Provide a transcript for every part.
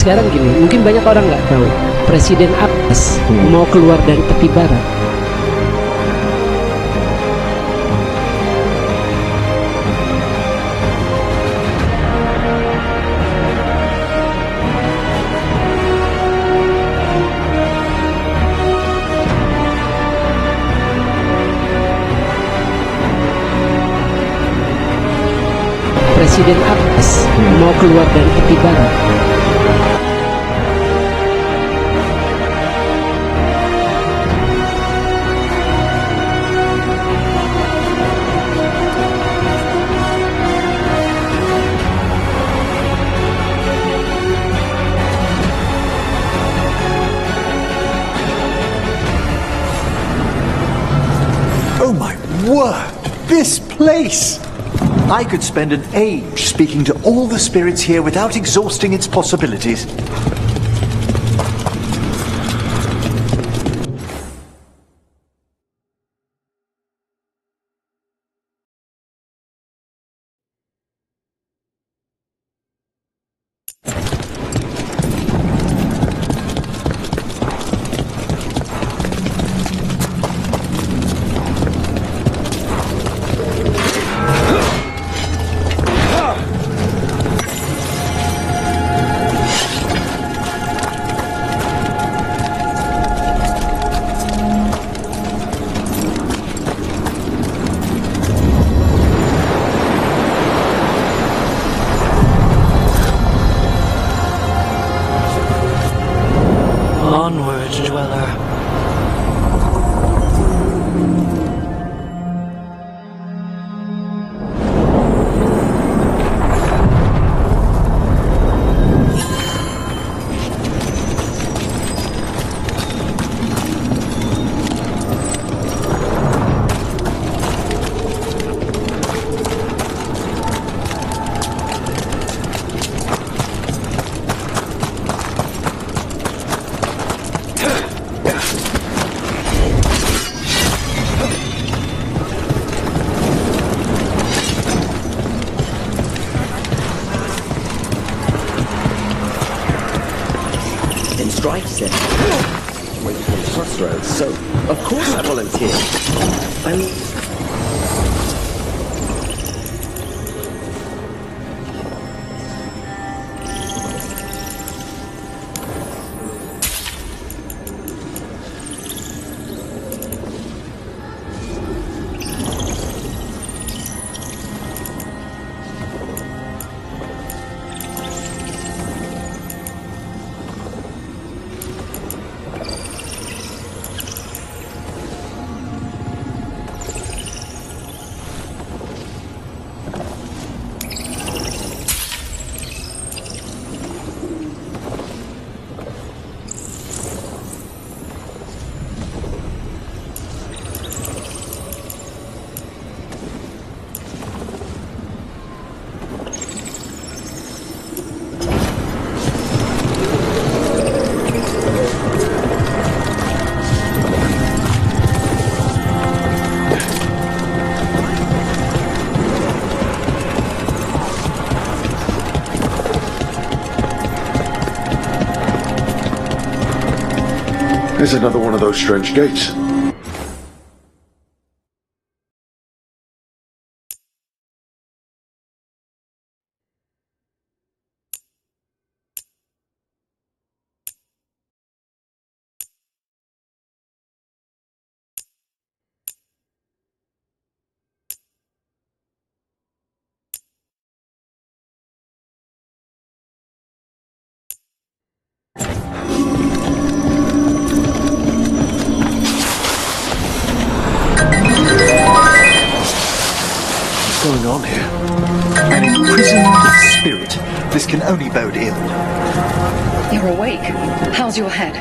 Sekarang gini, mungkin banyak orang nggak tahu Presiden Abbas mau keluar dari tepi barat. Presiden Abbas mau keluar dari tepi barat. Oh my word! This place! I could spend an age speaking to all the spirits here without exhausting its possibilities. Onward, dweller. Strife said, "Wait for the crossroads." So, of course, I volunteered. I mean, There's another one of those strange gates. Going on here? An imprisoned spirit. This can only bode ill. You're awake. How's your head?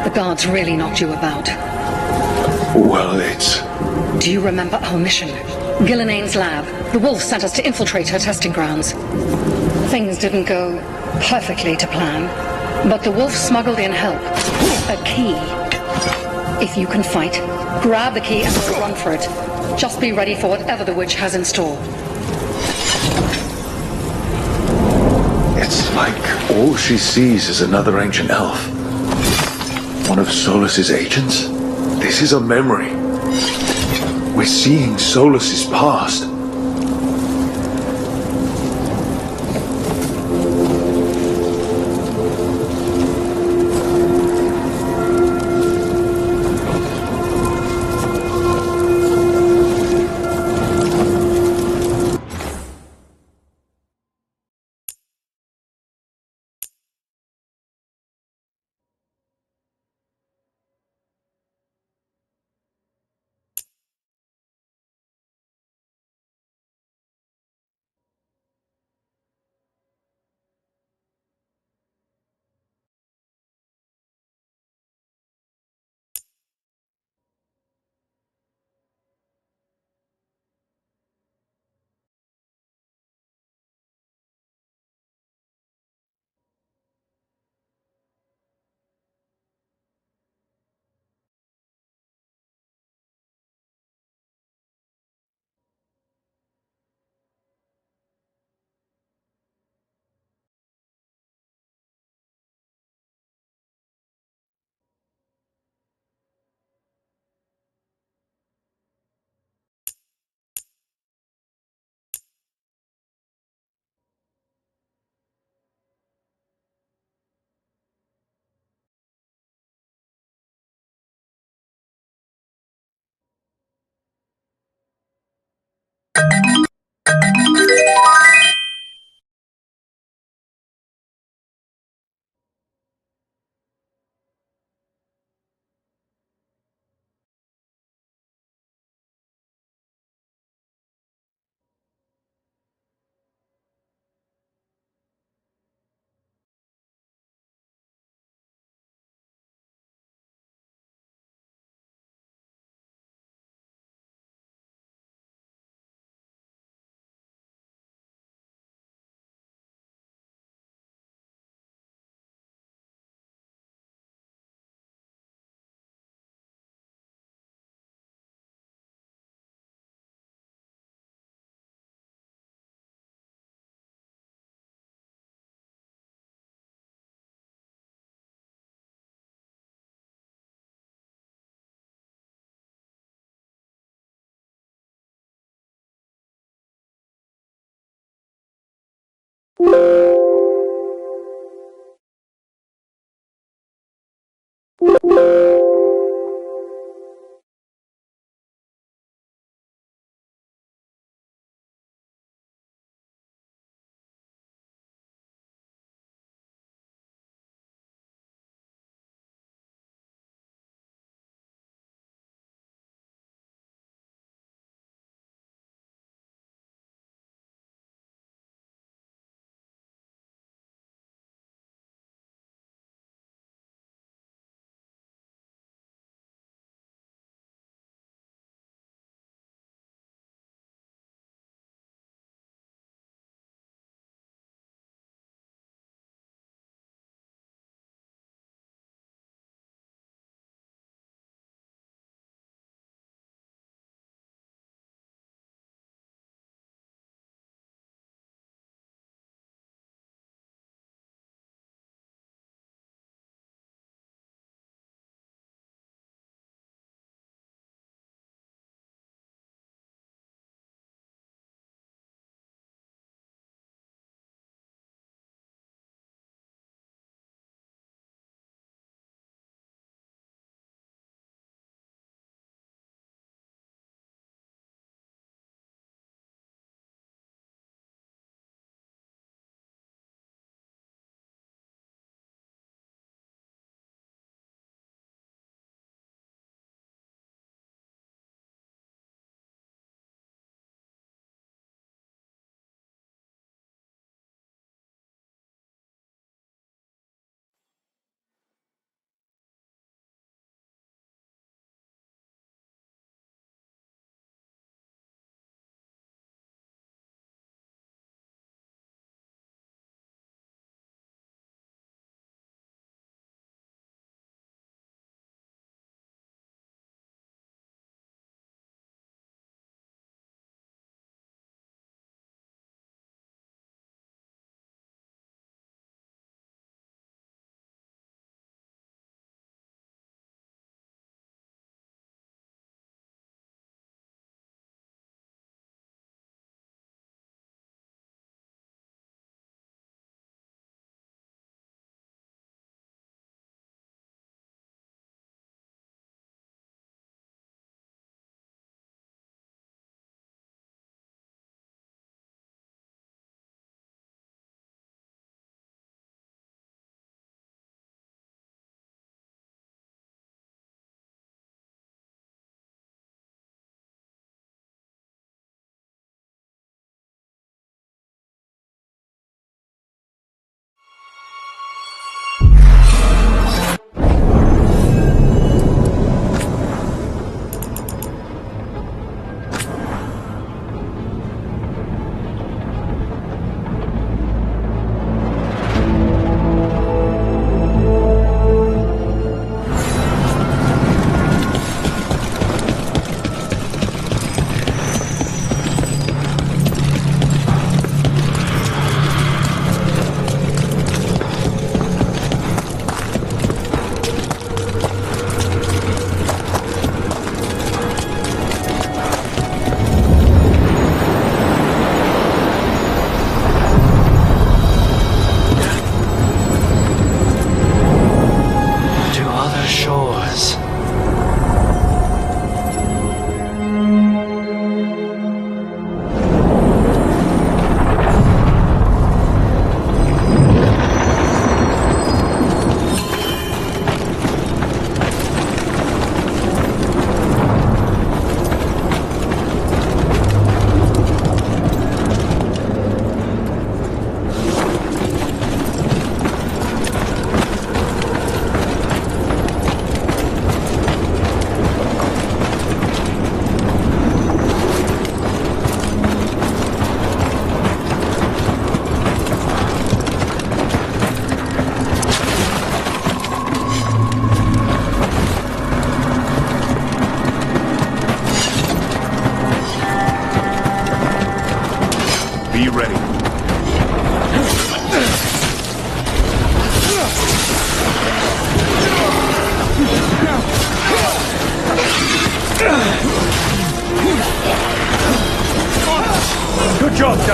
The guards really knocked you about. Well, it's... Do you remember our mission? Gillinane's lab. The wolf sent us to infiltrate her testing grounds. Things didn't go perfectly to plan, but the wolf smuggled in help. A key. If you can fight, grab the key and we'll run for it. Just be ready for whatever the witch has in store. It's like All she sees is another ancient elf. One of Solas's agents? This is a memory. We're seeing Solas's past.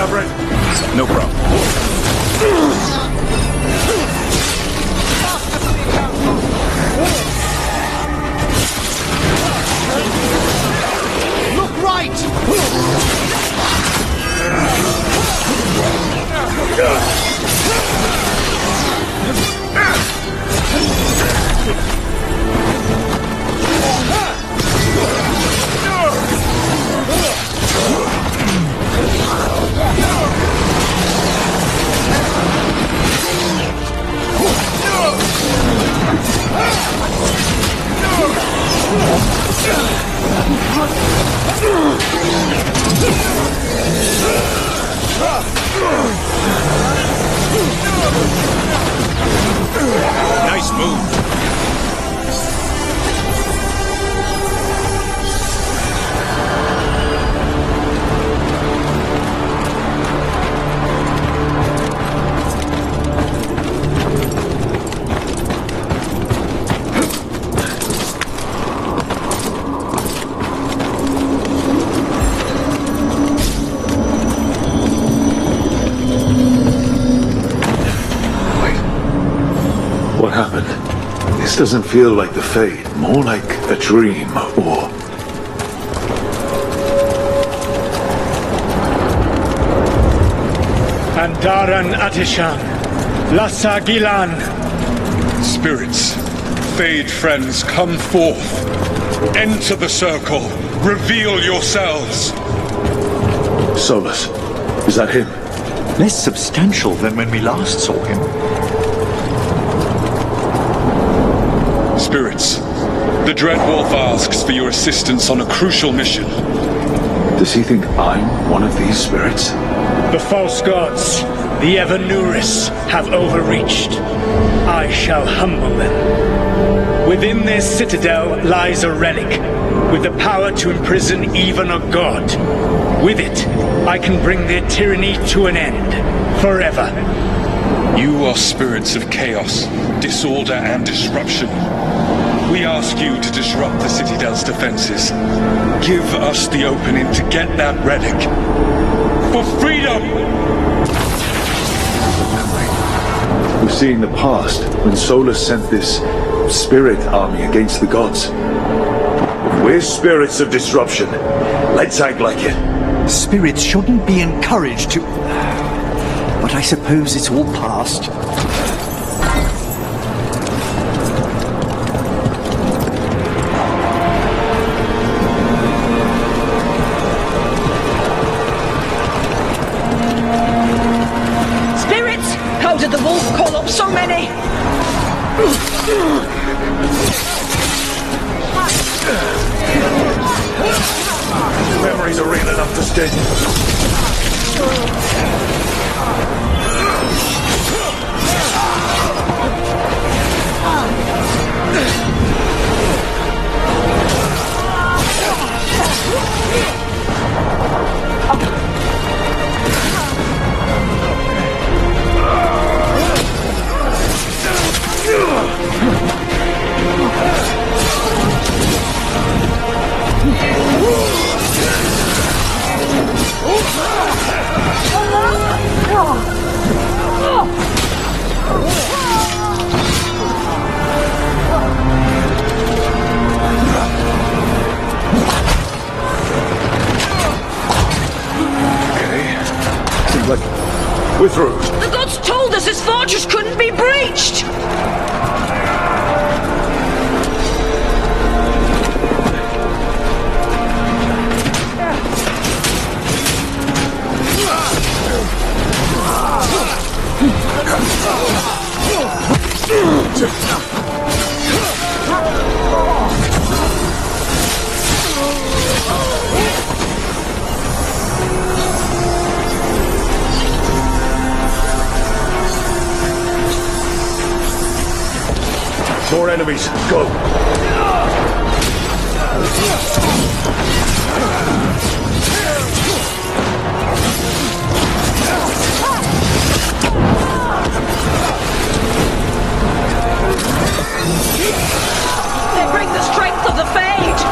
elaborate? No problem. Look right! Nice move. What happened? This doesn't feel like the Fade, more like a dream, or... Andaran Atishan, Lassa Gilan. Spirits, Fade friends, come forth. Enter the circle. Reveal yourselves. Solas, is that him? Less substantial than when we last saw him. Spirits, the Dread Wolf asks for your assistance on a crucial mission. Does he think I'm one of these spirits? The false gods, the Evanuris, have overreached. I shall humble them. Within their citadel lies a relic, with the power to imprison even a god. With it, I can bring their tyranny to an end, forever. You are spirits of chaos, disorder and disruption. We ask you to disrupt the Citadel's defenses. Give us the opening to get that relic. For freedom! We're seeing the past, when Solas sent this spirit army against the gods. If we're spirits of disruption, let's act like it. Spirits shouldn't be encouraged to... But I suppose it's all past. Spirits! How did the wolf call up so many? Memories are real enough to stay. We're through. The gods told us this fortress couldn't be breached! More enemies. Go. They bring the strength of the Fade!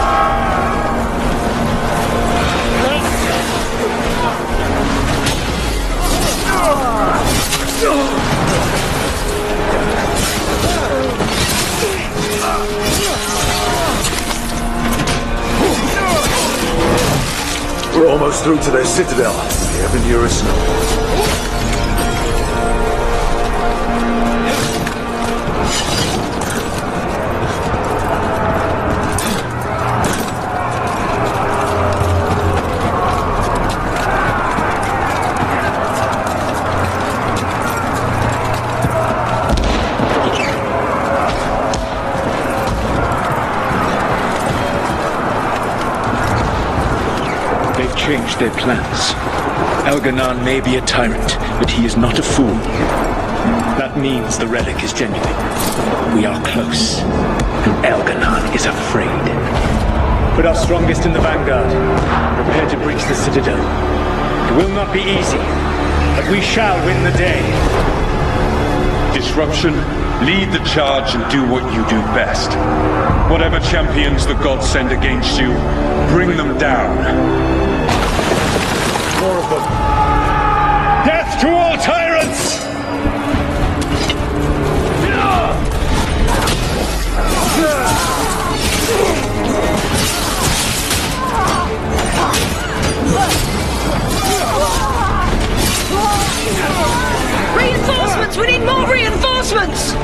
goes through to their citadel. The Evanurus know. Changed their plans. Elganon may be a tyrant, but he is not a fool. That means the relic is genuine. We are close, and Elganon is afraid. Put our strongest in the vanguard. Prepare to breach the citadel. It will not be easy, but we shall win the day. Disruption, lead the charge and do what you do best. Whatever champions the gods send against you, bring them down. More of them. Death to all tyrants! Reinforcements! We need more reinforcements!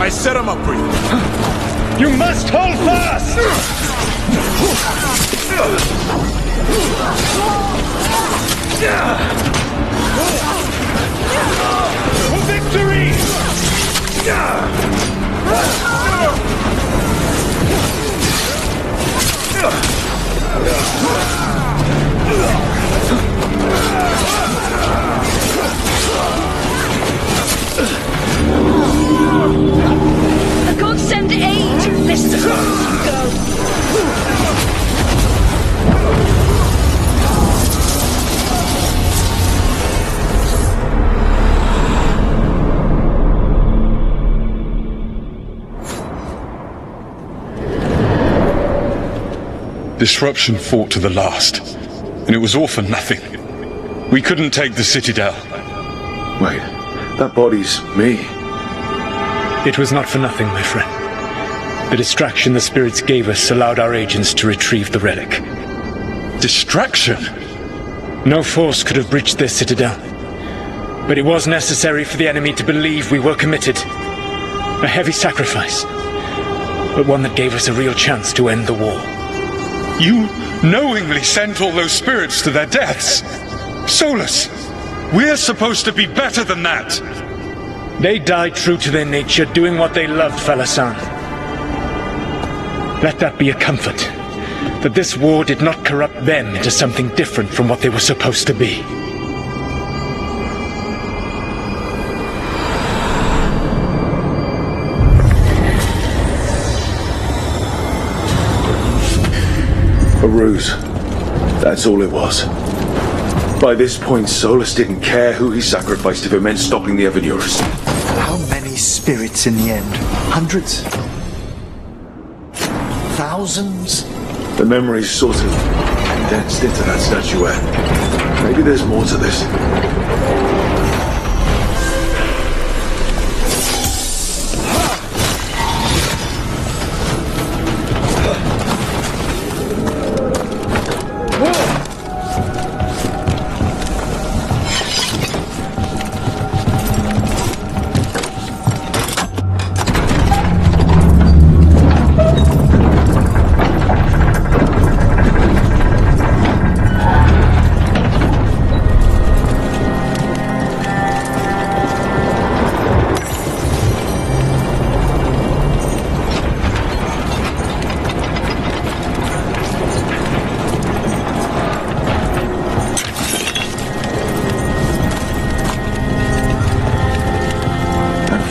I set him up for you. You must hold fast! For victory! The gods send aid! This is a go! Disruption fought to the last, and it was all for nothing. We couldn't take the Citadel. Wait, that body's me. It was not for nothing, my friend. The distraction the spirits gave us allowed our agents to retrieve the relic. Distraction? No force could have breached their citadel. But it was necessary for the enemy to believe we were committed. A heavy sacrifice, but one that gave us a real chance to end the war. You knowingly sent all those spirits to their deaths. Solas, we're supposed to be better than that. They died true to their nature, doing what they loved, Falasan. Let that be a comfort, that this war did not corrupt them into something different from what they were supposed to be. A ruse. That's all it was. By this point, Solas didn't care who he sacrificed if it meant stopping the Evanurus. How many spirits in the end? Hundreds? Thousands? The memory's sort of condensed into that statuette. Maybe there's more to this.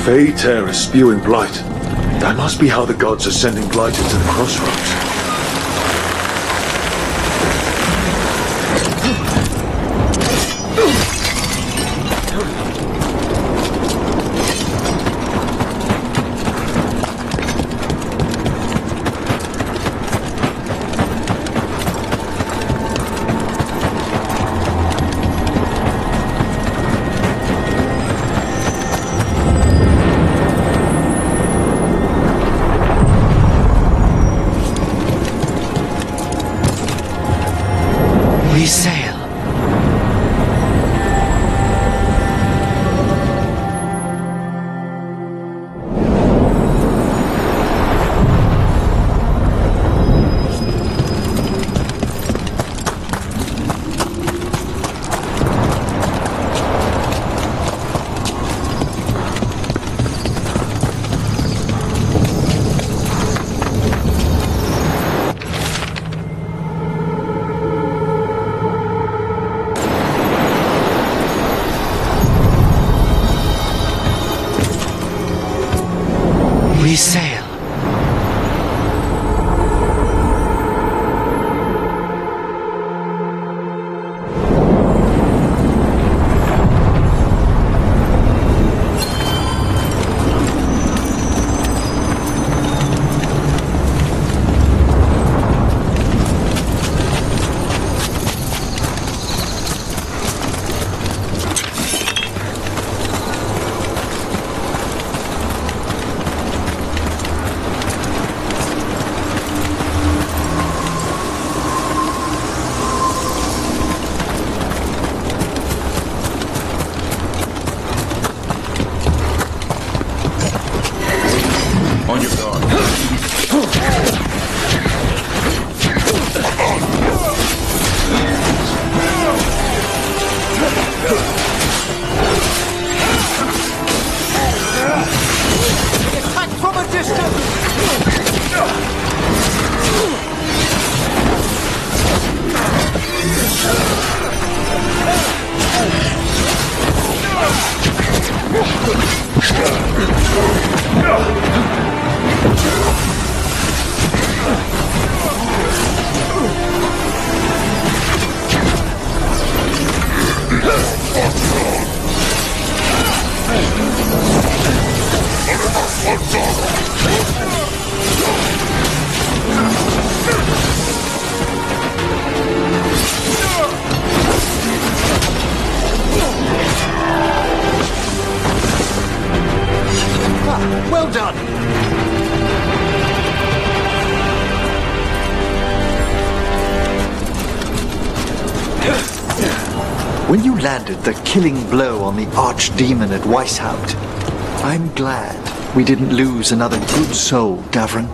Fey terror spewing blight. That must be how the gods are sending blighters to the crossroads. We sail. We sail. On your guard. Attack from a distance! Well done! When you landed the killing blow on the archdemon at Weishaupt, I'm glad we didn't lose another good soul, Davron.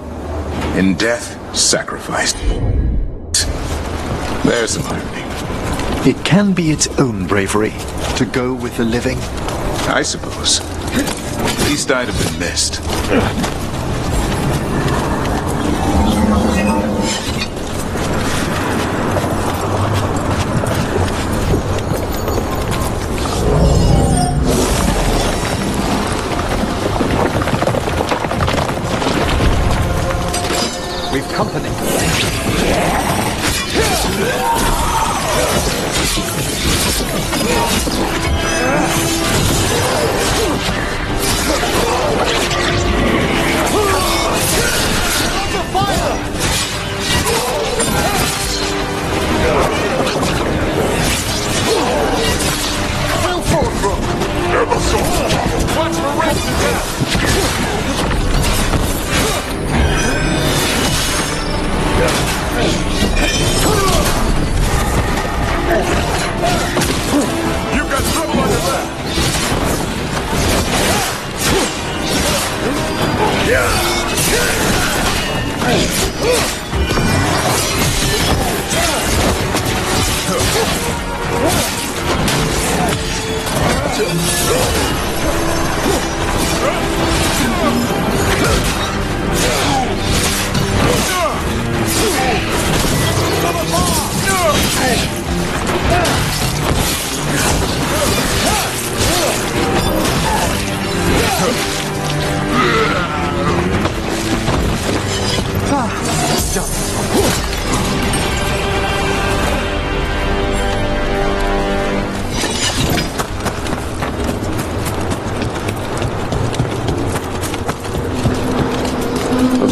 In death, sacrifice. There's some irony. It can be its own bravery to go with the living. I suppose. At least I'd have been missed. We've company. Well fought, Rook. Watch for rest and death. You've got trouble on your left.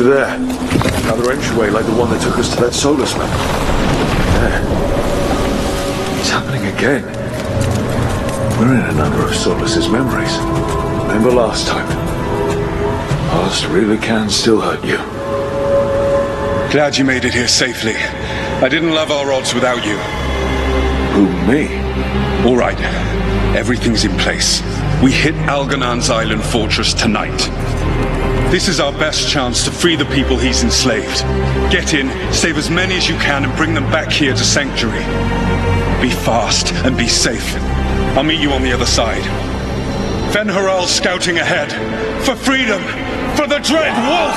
Over there. Another entryway like the one that took us to that Solas map. There. It's happening again. We're in another of Solas's memories. Remember last time? Past really can still hurt you. Glad you made it here safely. I didn't love our odds without you. Who, me? All right. Everything's in place. We hit Algernon's island fortress tonight. This is our best chance to free the people he's enslaved. Get in, save as many as you can, and bring them back here to Sanctuary. Be fast and be safe. I'll meet you on the other side. Fen-Haral's scouting ahead. For freedom! For the Dread Wolf!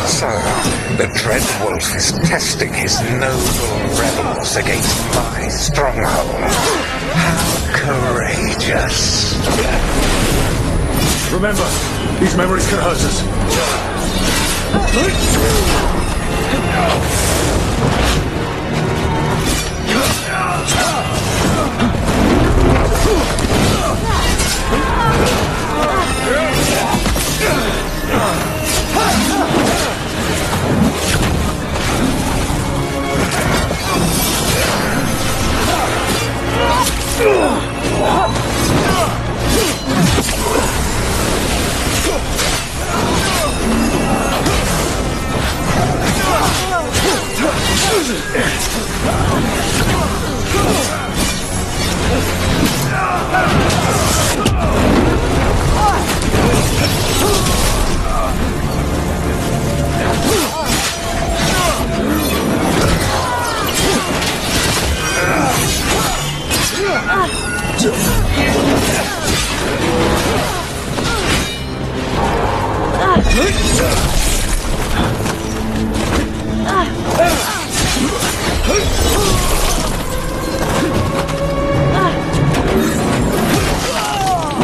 So, the Dread Wolf is testing his noble rebels against my stronghold. How courageous. Remember, these memories can hurt us.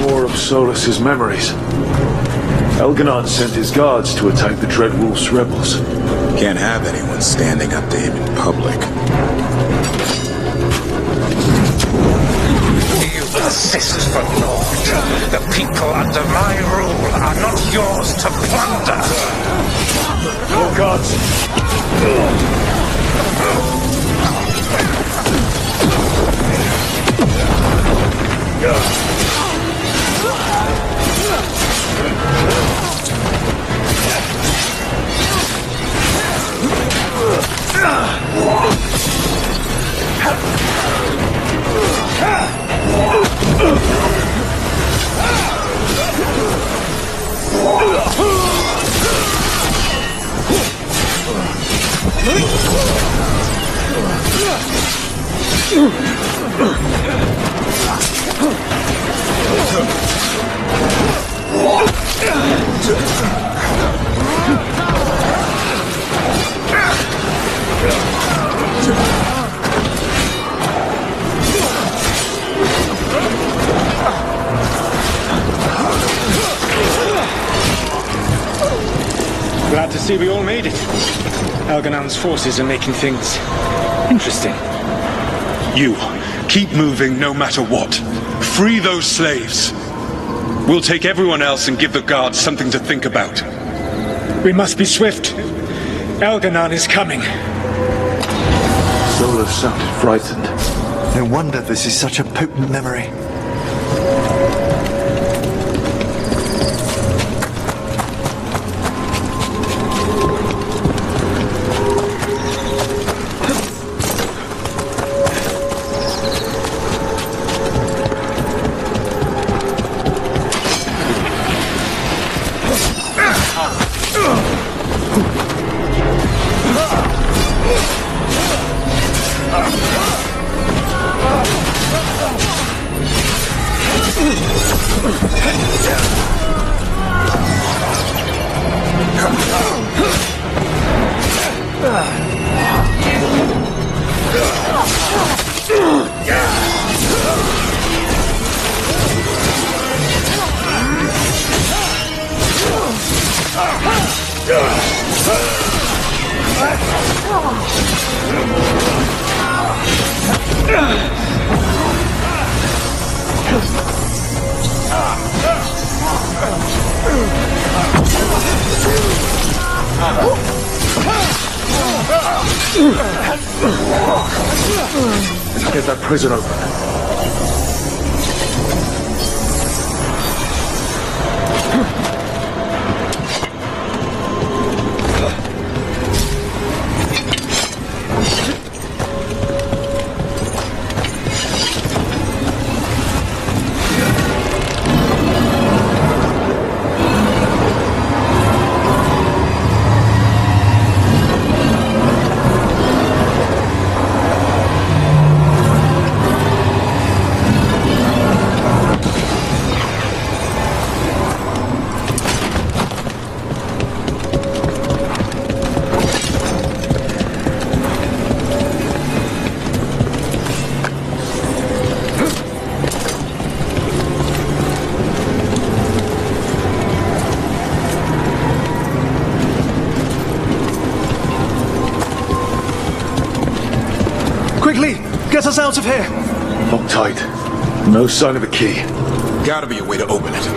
More of Solas's memories. Elganon sent his guards to attack the Dread Wolf's rebels. Can't have anyone standing up to him in public. You persist for naught. The people under my rule are not yours to plunder. Your gods! Glad to see we all made it. Algernon's forces are making things interesting. You, keep moving no matter what. Free those slaves. We'll take everyone else and give the guards something to think about. We must be swift. Algernon is coming. Solas sounded frightened. No wonder this is such a potent memory. Get that prison open. Quickly, get us out of here! Locked tight. No sign of a key. Gotta be a way to open it.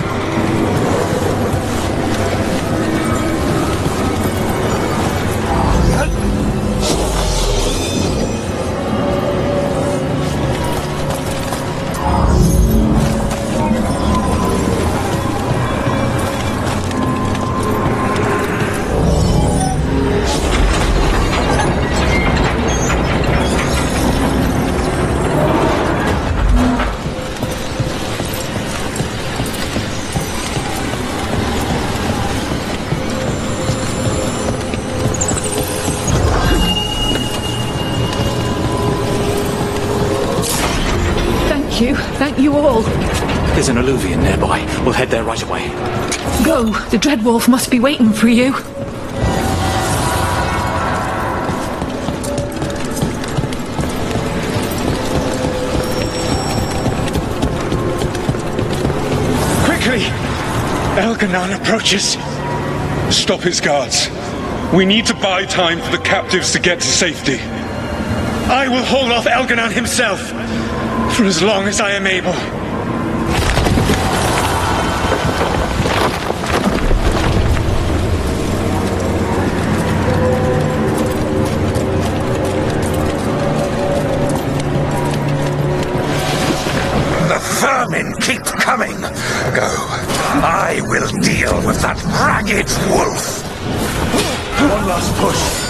Thank you all. There's an alluvion nearby. We'll head there right away. Go. The Dreadwolf must be waiting for you. Quickly! Elganon approaches. Stop his guards. We need to buy time for the captives to get to safety. I will hold off Elganon himself, for as long as I am able. The vermin keep coming. Go. I will deal with that ragged wolf. One last push.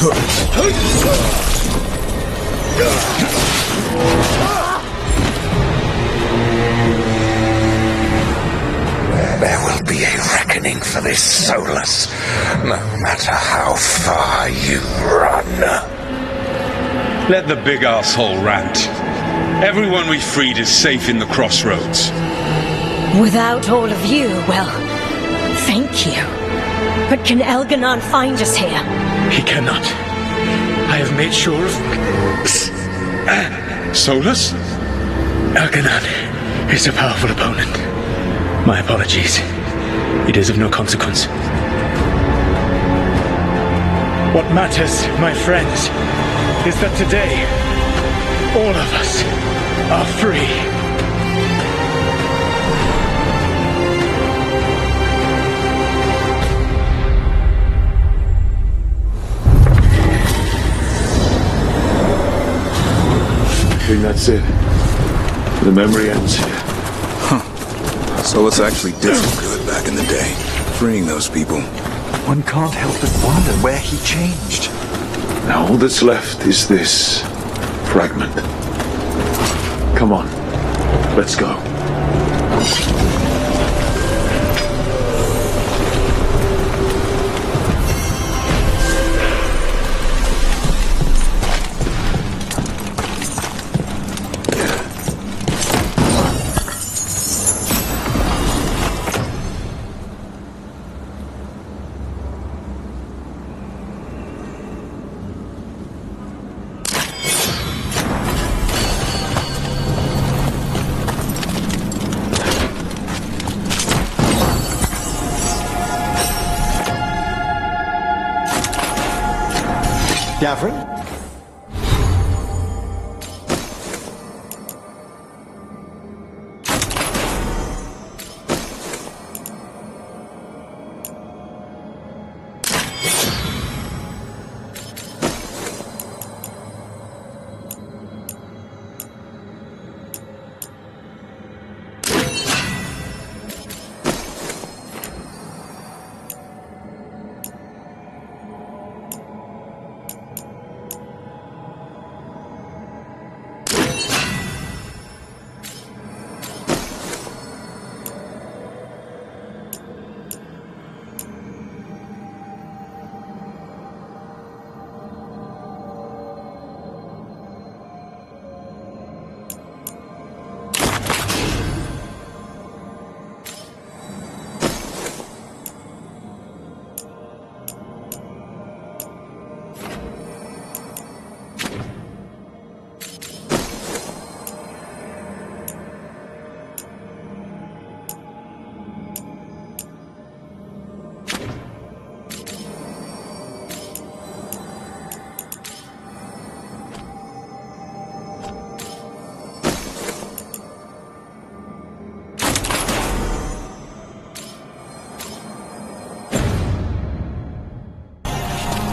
There will be a reckoning for this, Solas, no matter how far you run. Let the big asshole rant. Everyone we freed is safe in the crossroads. Without all of you, well, thank you. But can Elganon find us here? He cannot. I have made sure of... Solas? Elganon is a powerful opponent. My apologies. It is of no consequence. What matters, my friends, is that today, all of us are free. I think that's it. The memory ends here. Solas actually did some good back in the day, freeing those people. One can't help but wonder where he changed. Now all that's left is this fragment. Come on, let's go. Gavrin?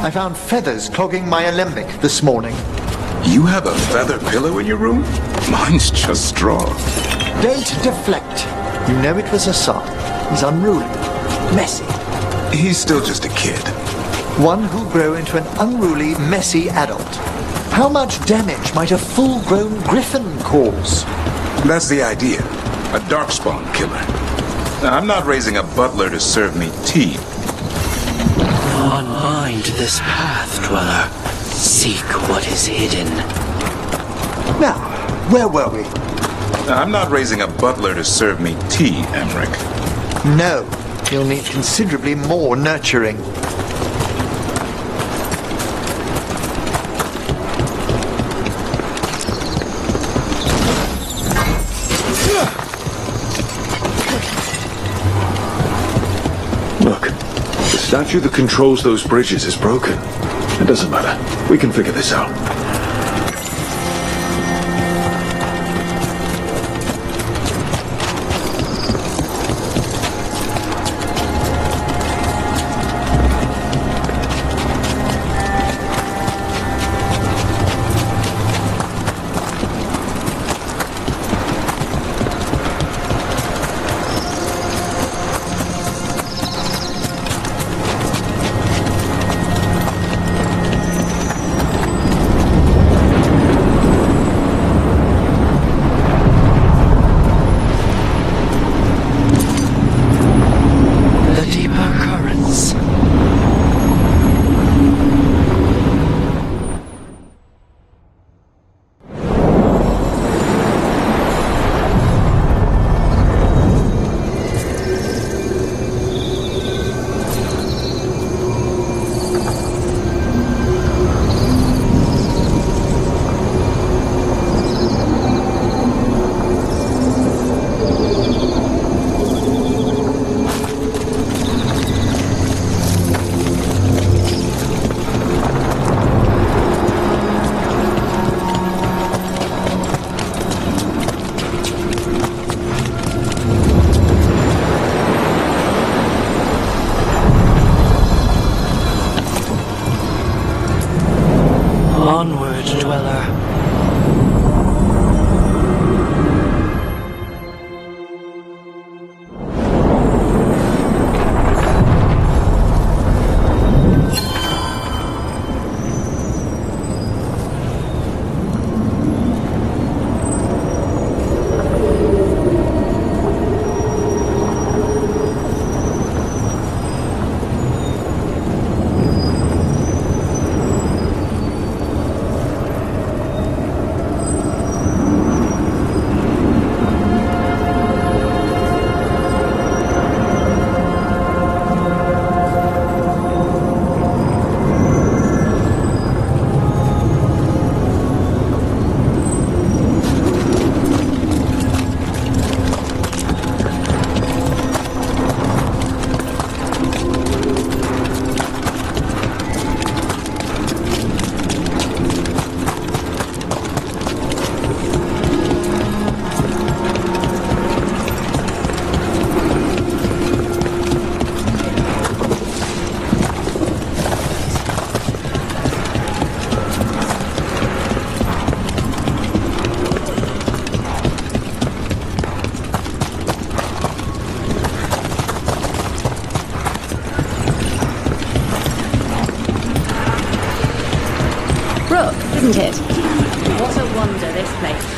I found feathers clogging my alembic this morning. You have a feather pillow in your room? Mine's just straw. Don't deflect. You know it was a son. He's unruly, messy. He's still just a kid. One who'll grow into an unruly, messy adult. How much damage might a full-grown griffin cause? That's the idea. A darkspawn killer. Now, I'm not raising a butler to serve me tea. Unbind this path, dweller. Seek what is hidden. Now, where were we? I'm not raising a butler to serve me tea, Emmerich. No, you'll need considerably more nurturing. The statue that controls those bridges is broken. It doesn't matter. We can figure this out. Spirit Dweller. Rook, isn't it? What a wonder this place.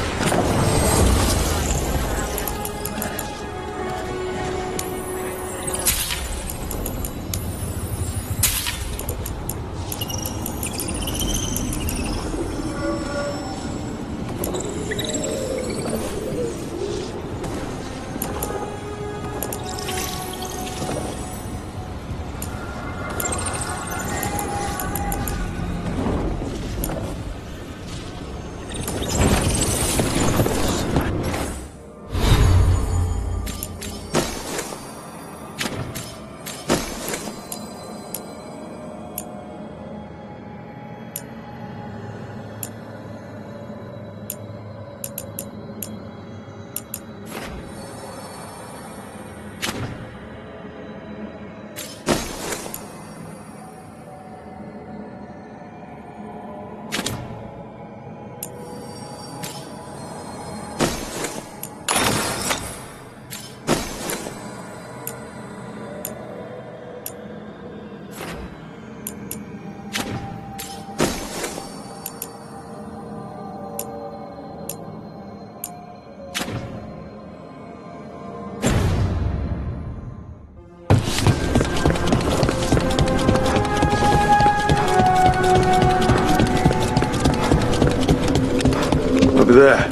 Over there.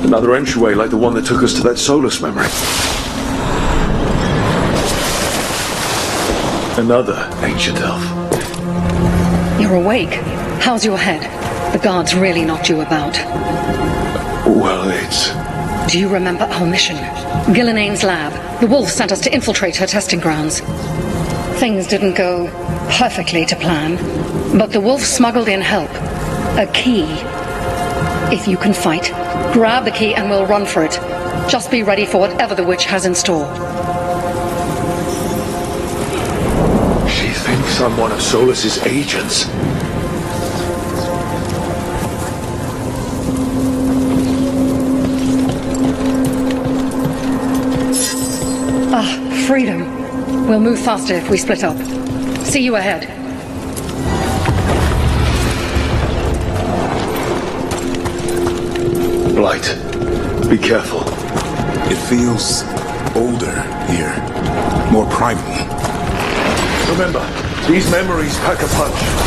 Another entryway like the one that took us to that Solas memory. Another ancient elf. You're awake. How's your head? The guards really knocked you about. Well, it's... Do you remember our mission? Gillinane's lab. The wolf sent us to infiltrate her testing grounds. Things didn't go perfectly to plan, but the wolf smuggled in help. A key. If you can fight, grab the key and we'll run for it. Just be ready for whatever the witch has in store. She thinks I'm one of Solas's agents. Ah, freedom. We'll move faster if we split up. See you ahead. Blight, be careful. It feels older here, more primal. Remember, these memories pack a punch.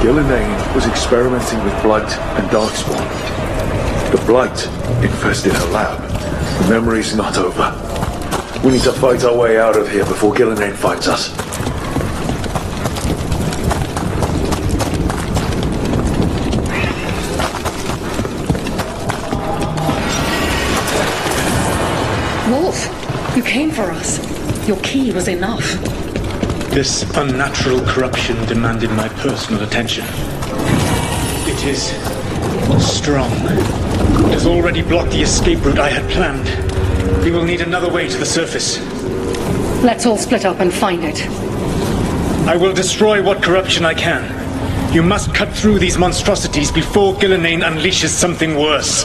Gillenane was experimenting with Blight and Darkspawn. The Blight infested her lab. The memory's not over. We need to fight our way out of here before Gillenane finds us. Wolf, you came for us. Your key was enough. This unnatural corruption demanded my personal attention. It is strong. It has already blocked the escape route I had planned. We will need another way to the surface. Let's all split up and find it. I will destroy what corruption I can. You must cut through these monstrosities before Gillenane unleashes something worse.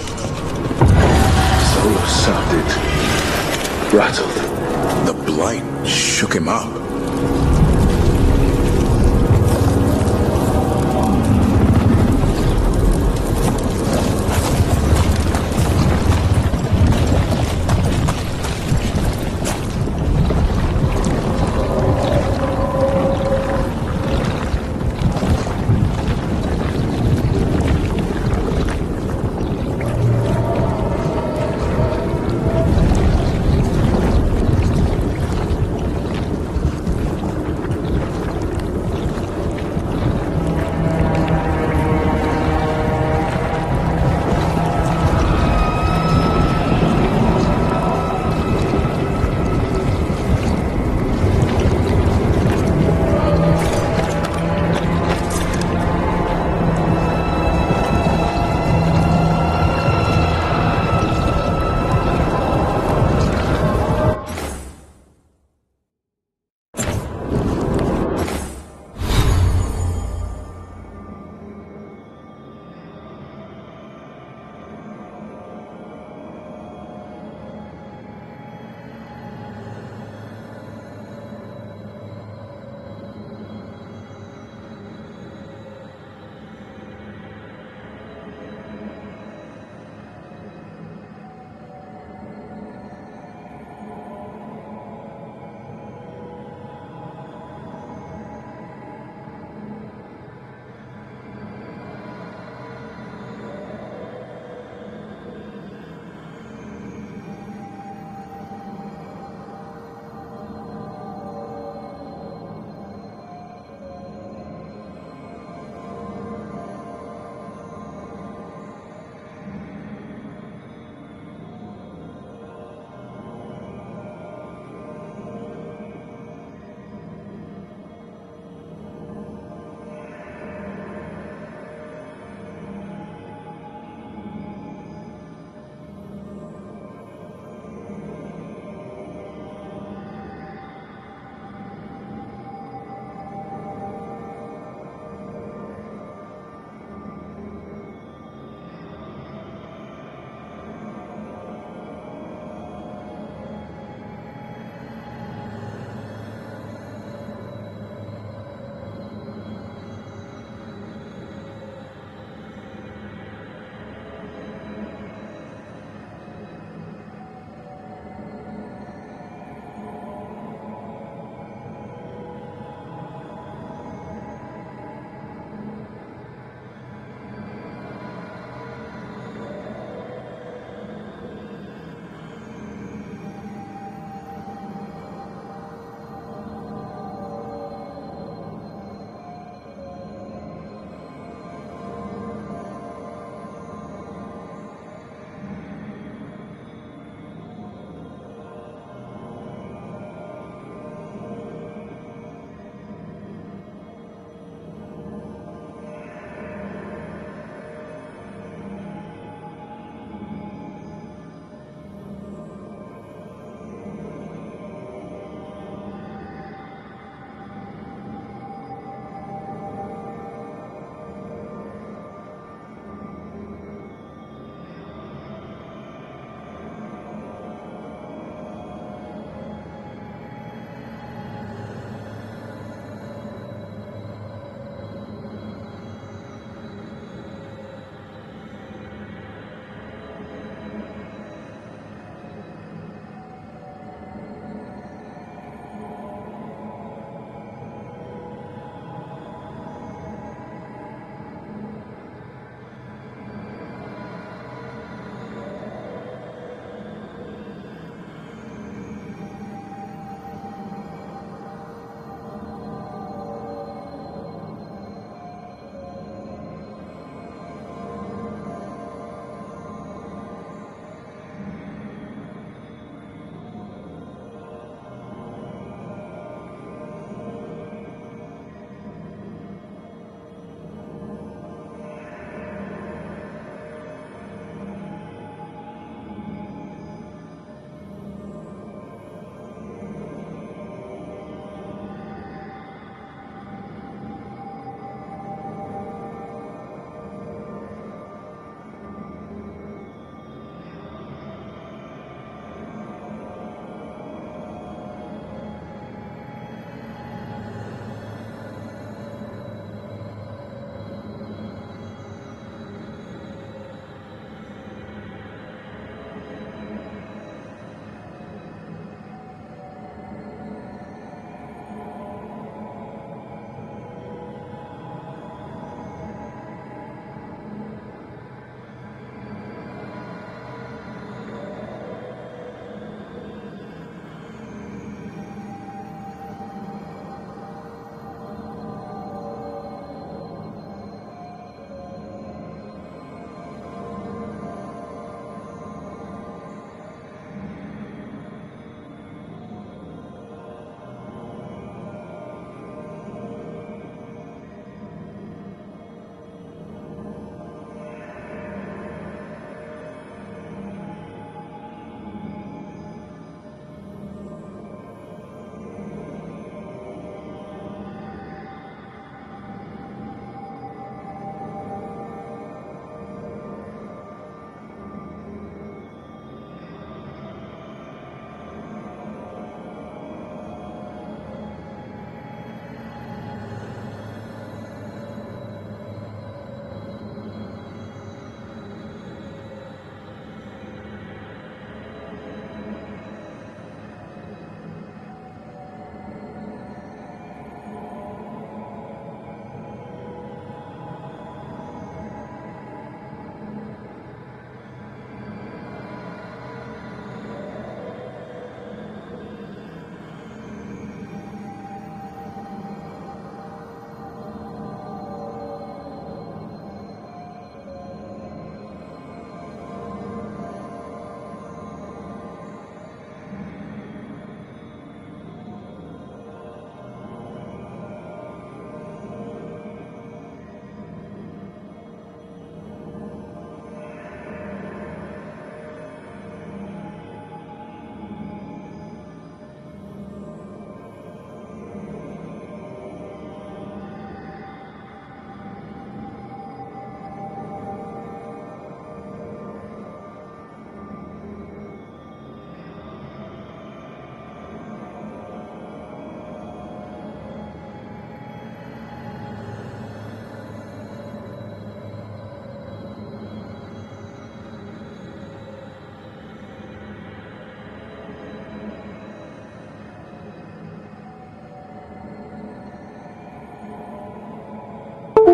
Solas sounded rattled. The blight shook him up.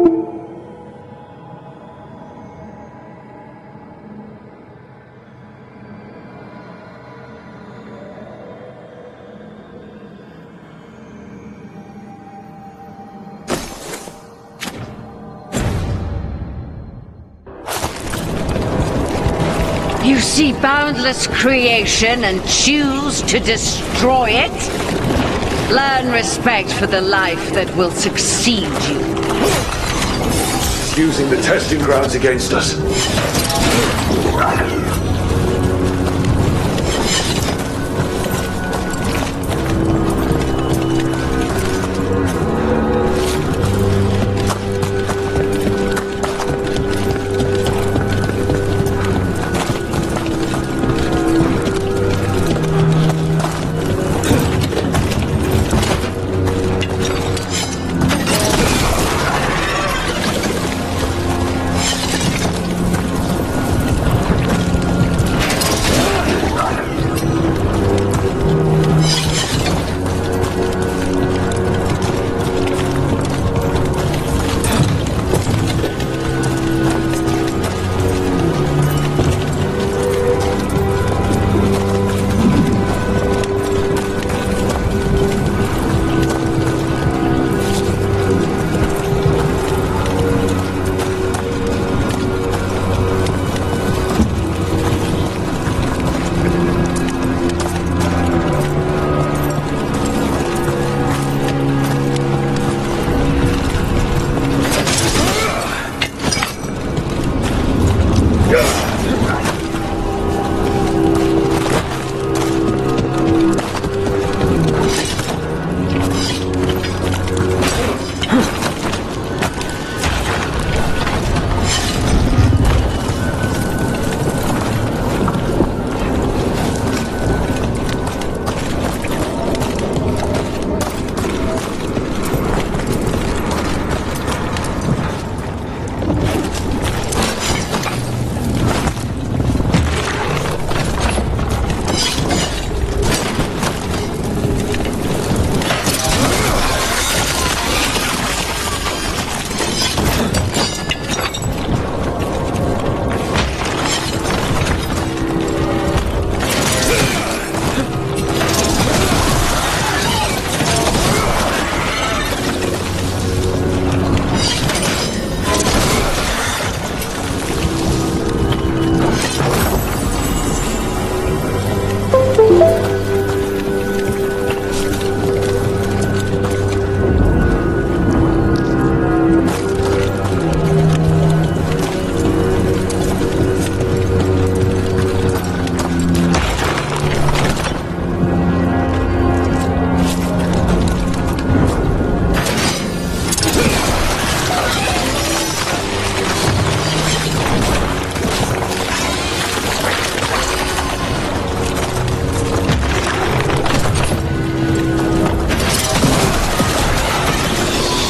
You see boundless creation and choose to destroy it? Learn respect for the life that will succeed you. Using the testing grounds against us.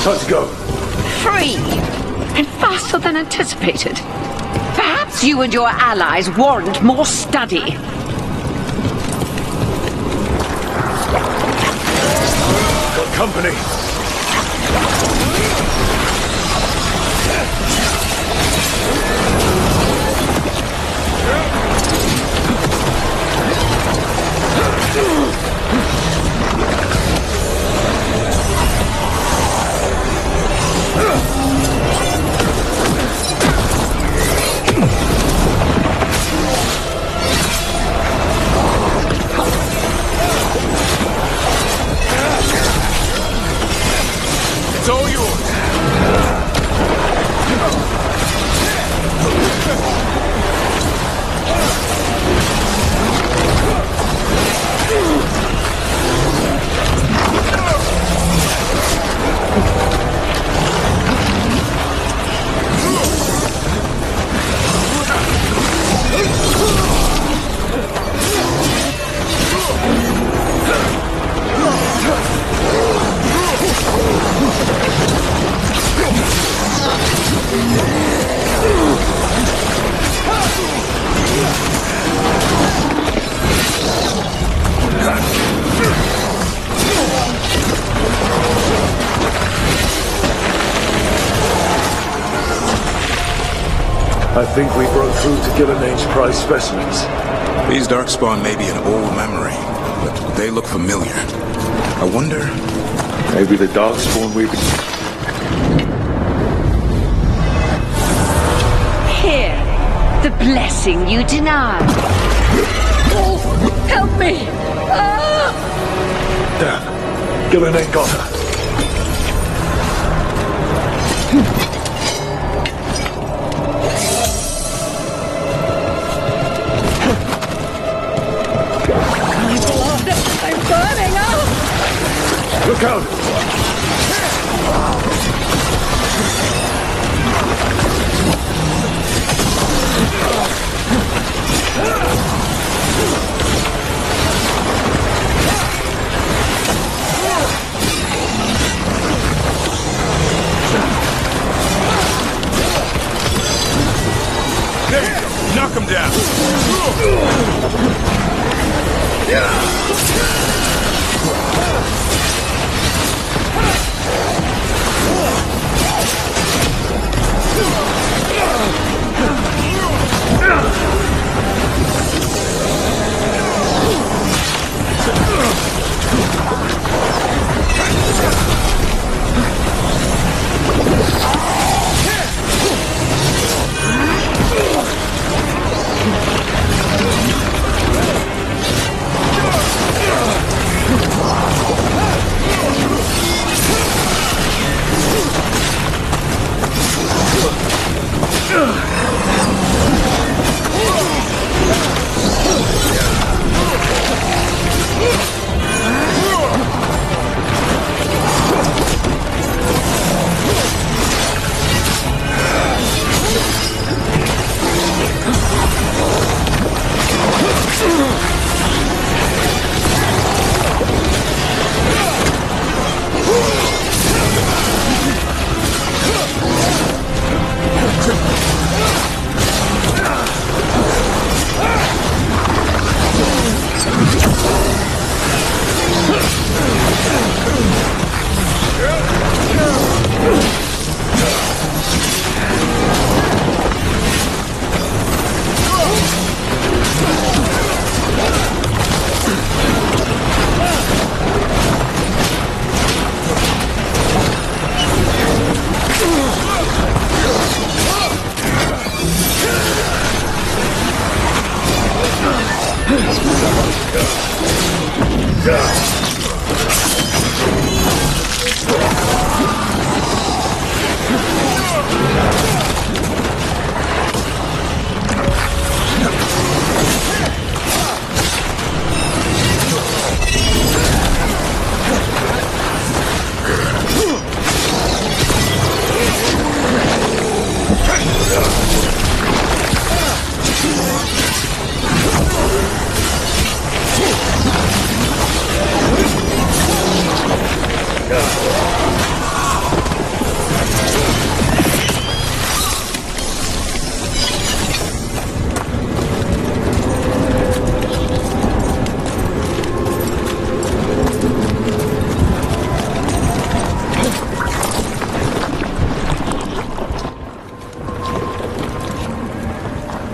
Let's go. Free! And faster than anticipated. Perhaps you and your allies warrant more study. Got company. It's all yours. I think we broke through to Gillenaine's prize specimens. These darkspawn may be an old memory, but they look familiar. I wonder... Maybe the darkspawn we've been... Here, the blessing you denied. Wolf, help me! Ah! Damn. Gillenaine got her. I'm burning up! Look out! There you go! Knock him down!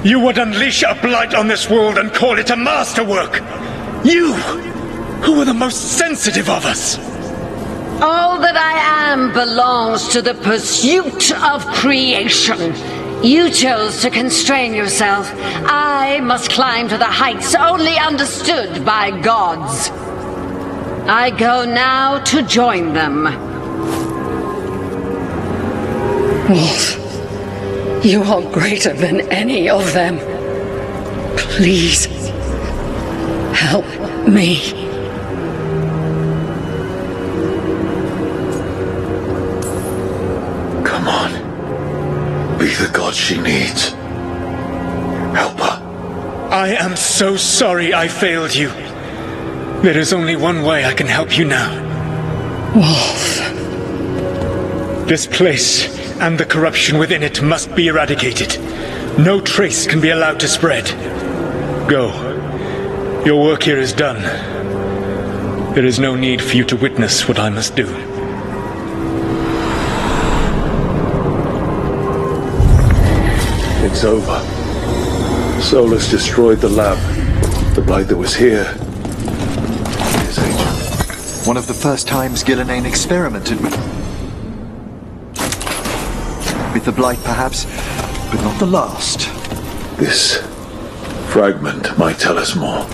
You would unleash a blight on this world and call it a masterwork! You, who are the most sensitive of us! All that I am belongs to the pursuit of creation. You chose to constrain yourself. I must climb to the heights only understood by gods. I go now to join them. Wolf, you are greater than any of them. Please, help me. Come on. Be the god she needs. Help her. I am so sorry I failed you. There is only one way I can help you now. Wolf. This place and the corruption within it must be eradicated. No trace can be allowed to spread. Go. Your work here is done. There is no need for you to witness what I must do. It's over. Solas destroyed the lab. The blight that was here. His agent. One of the first times Gillenane experimented with the blight, perhaps, but not the last. This fragment might tell us more.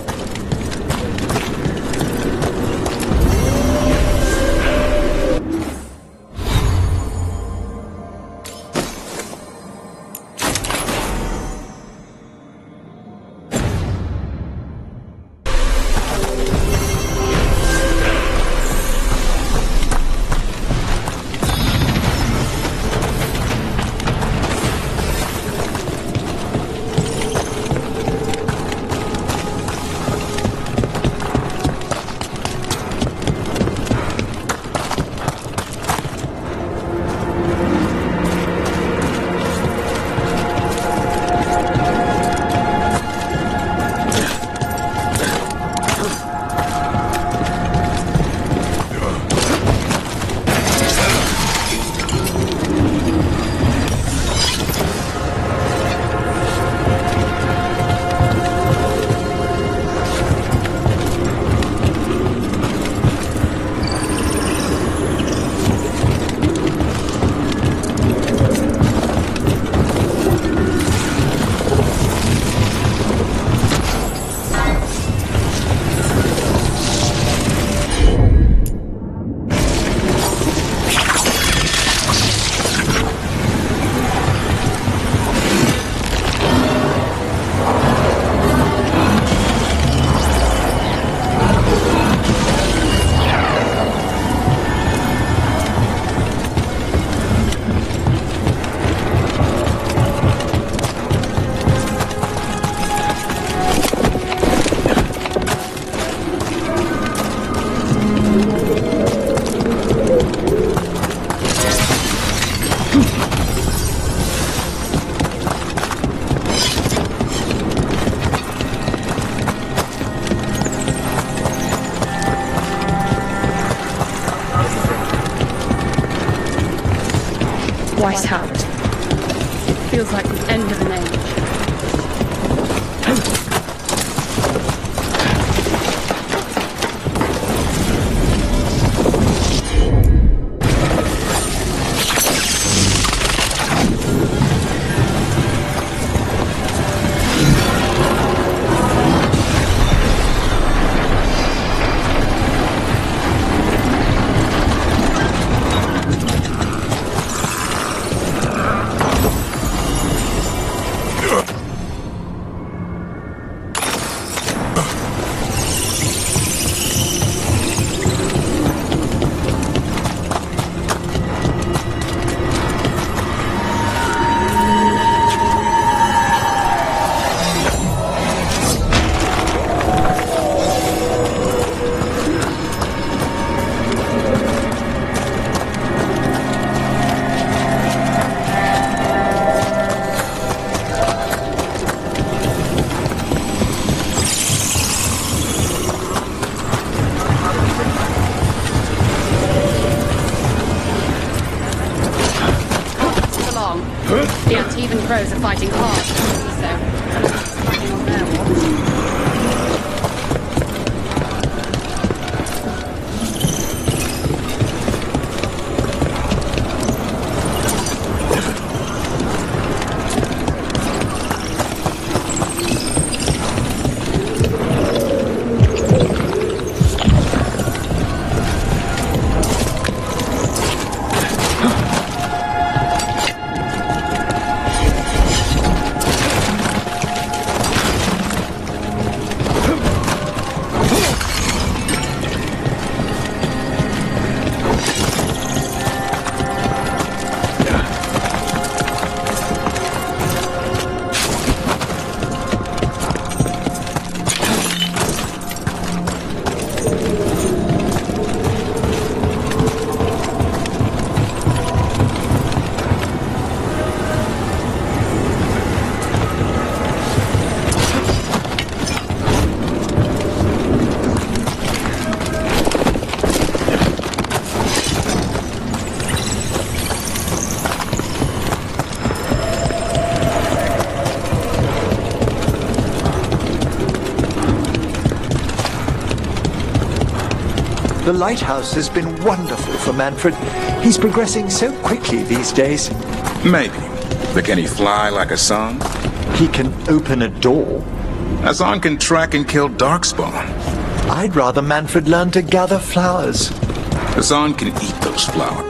Weiss Howard. Feels like the end of an age. The Antivan crows are fighting hard, so fighting on their watch. The lighthouse has been wonderful for Manfred. He's progressing so quickly these days. Maybe. But can he fly like a song? He can open a door. Hassan can track and kill Darkspawn. I'd rather Manfred learn to gather flowers. Hassan can eat those flowers.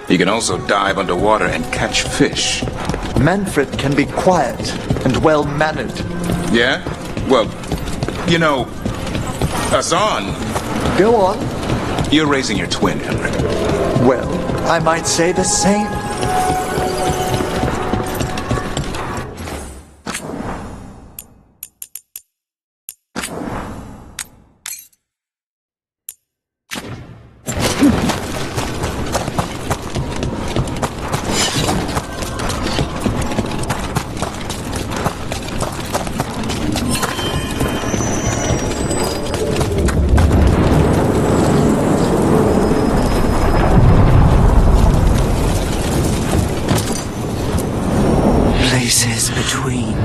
He can also dive underwater and catch fish. Manfred can be quiet and well-mannered. Yeah? Well, you know, Hassan... Go on. You're raising your twin, Henrik. Well, I might say the same. Places between.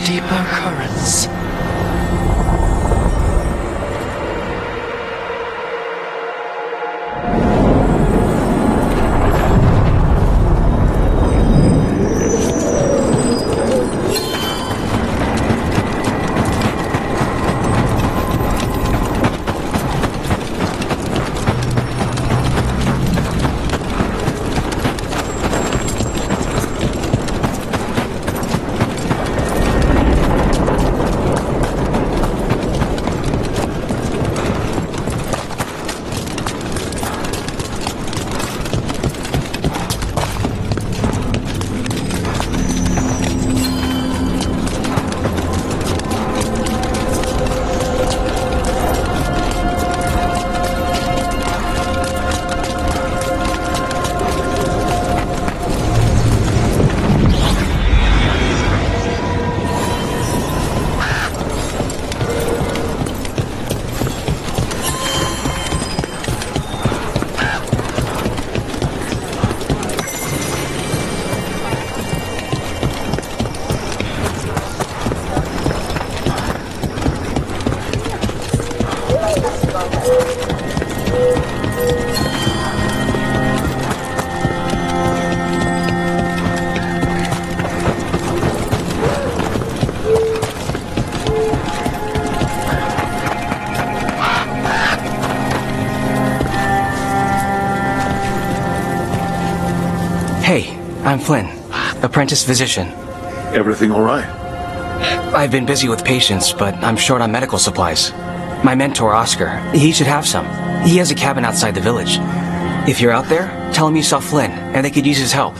Deeper currents. I'm Flynn, apprentice physician. Everything all right? I've been busy with patients, but I'm short on medical supplies. My mentor, Oscar, he should have some. He has a cabin outside the village. If you're out there, tell him you saw Flynn, and they could use his help.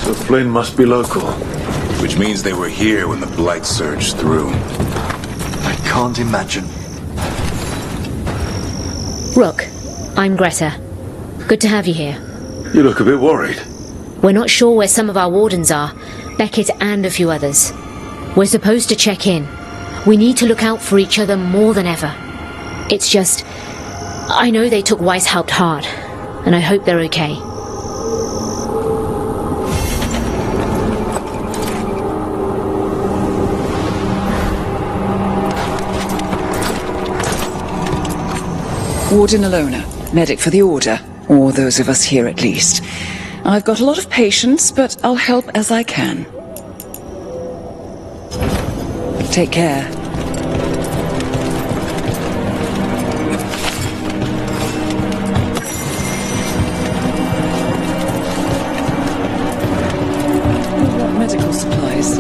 So Flynn must be local. Which means they were here when the Blight surged through. I can't imagine. Rook, I'm Greta. Good to have you here. You look a bit worried. We're not sure where some of our wardens are, Beckett and a few others. We're supposed to check in. We need to look out for each other more than ever. It's just, I know they took Weishaupt hard, and I hope they're okay. Warden Alona, medic for the Order, or those of us here at least. I've got a lot of patience, but I'll help as I can. Take care. What medical supplies?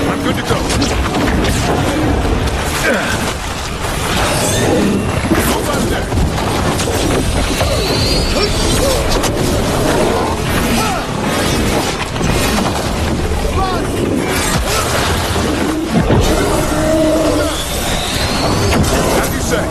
I'm good to go. Move out there. As you say.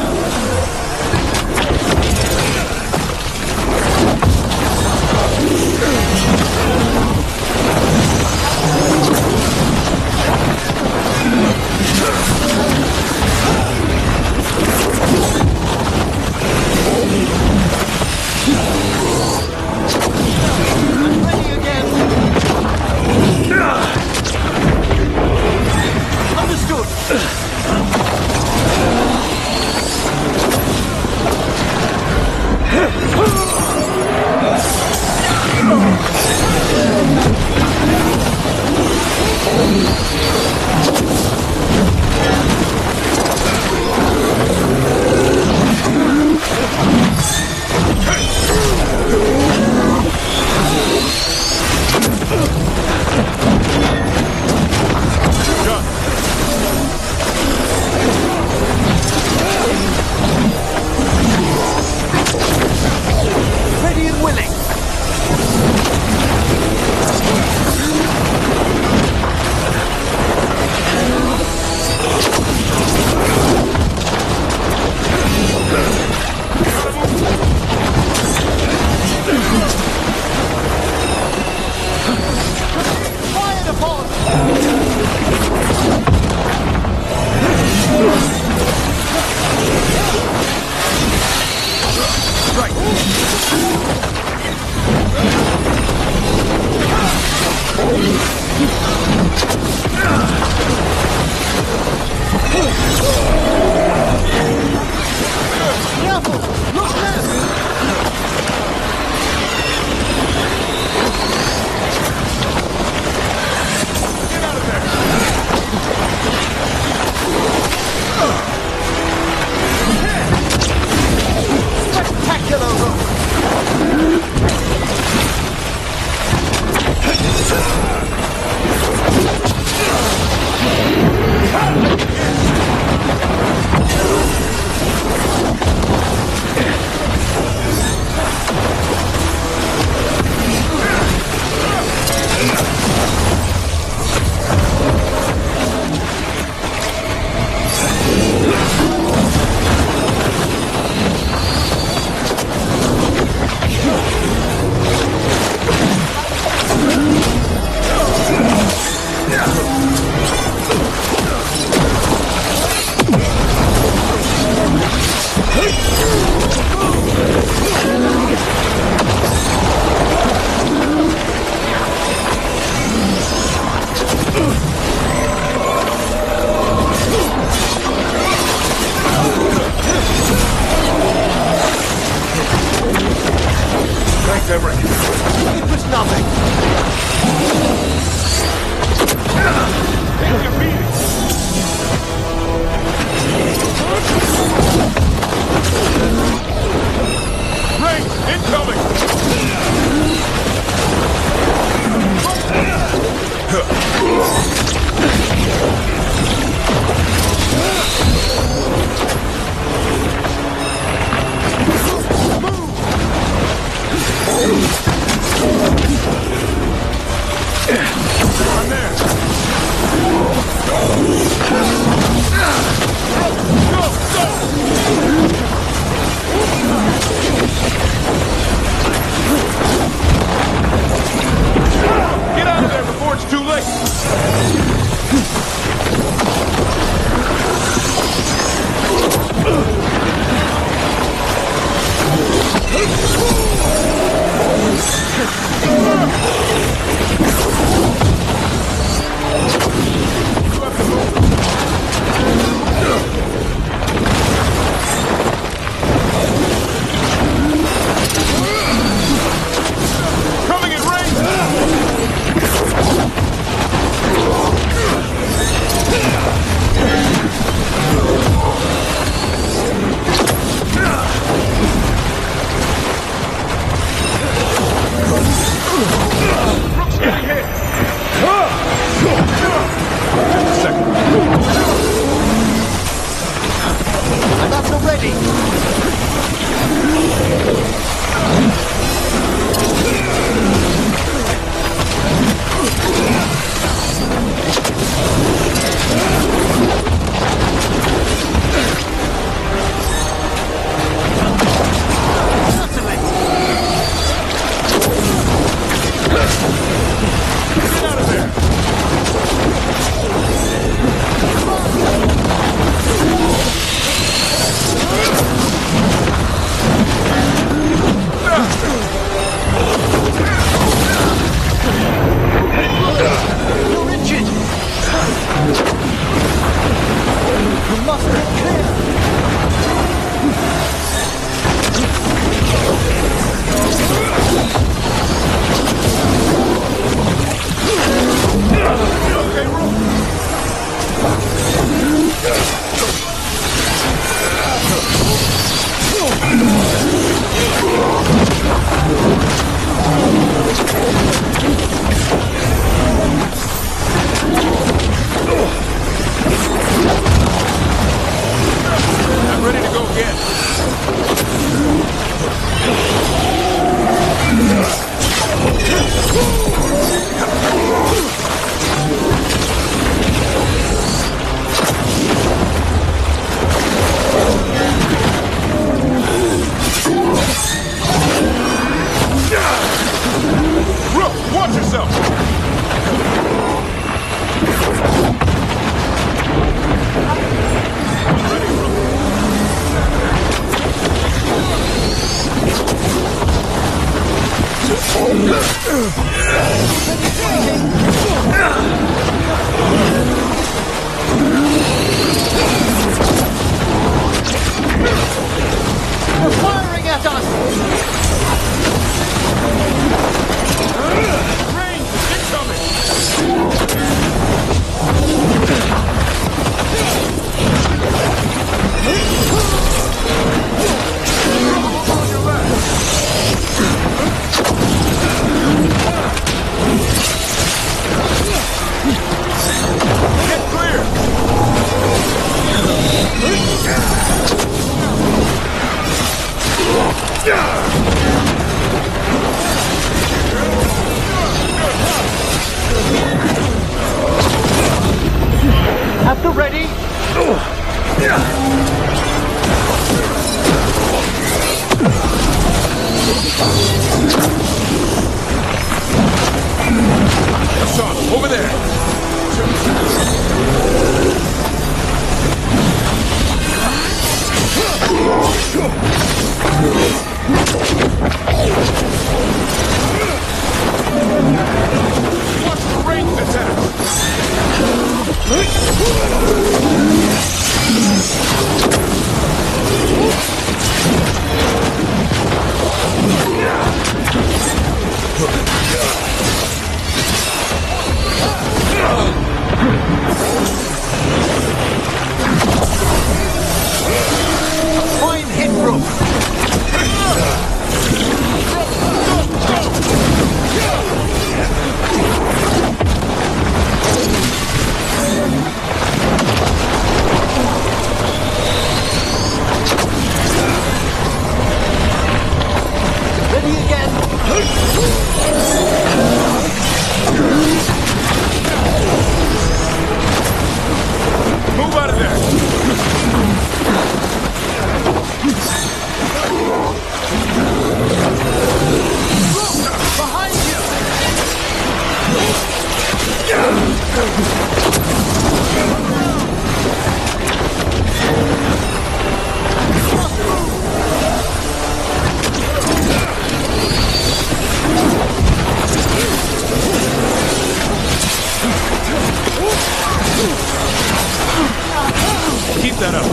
At the ready. Sean, over there. Watch the ranged attack. Fine hit, Rook. Ready again. Move out of there. Behind you. Keep that up.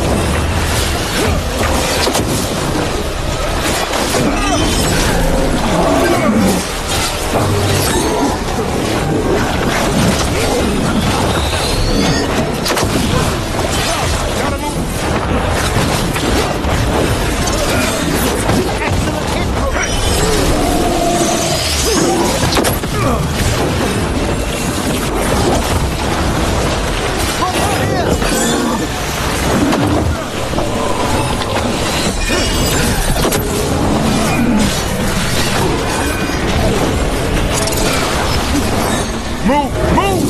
Move! Move!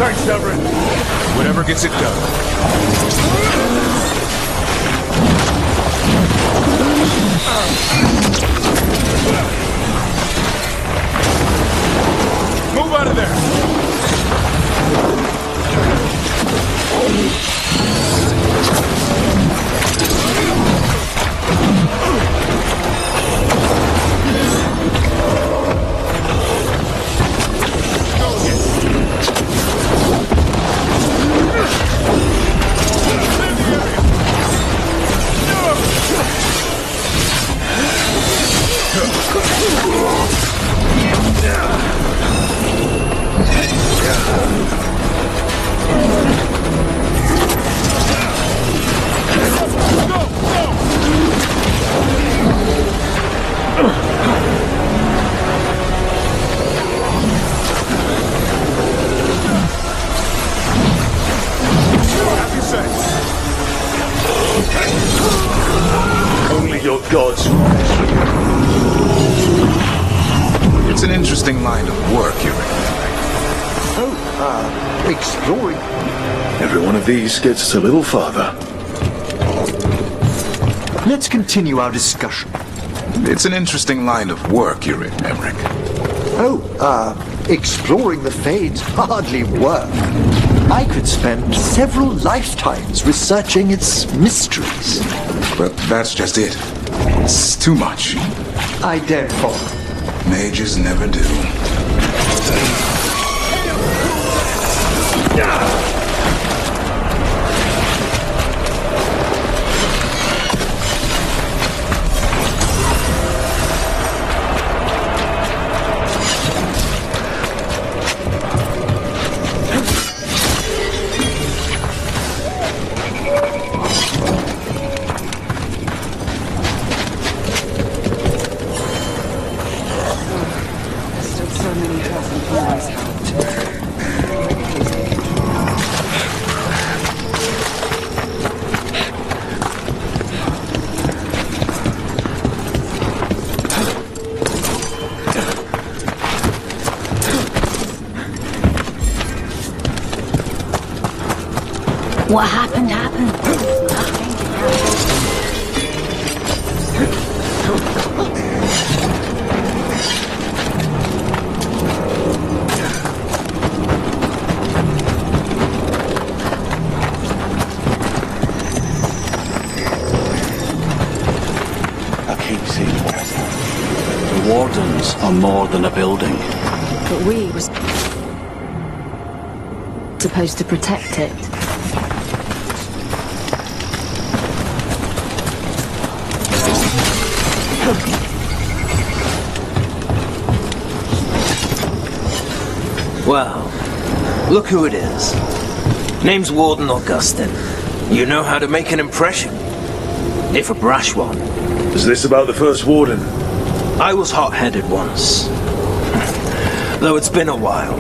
Thanks, Everett. Whatever gets it done. Move out of there! Gods. It's an interesting line of work you're in. Exploring. Every one of these gets us a little farther. Let's continue our discussion. It's an interesting line of work you're in, Emmerich. Exploring the Fade's hardly work. I could spend several lifetimes researching its mysteries. But that's just it. It's too much. I don't follow. Mages never do. What happened, happened. I keep seeing what's happening. The Wardens are more than a building. But we were supposed to protect it. Well, look who it is. Name's Warden Augustin. You know how to make an impression. If a brash one. Is this about the first Warden? I was hot-headed once. Though it's been a while.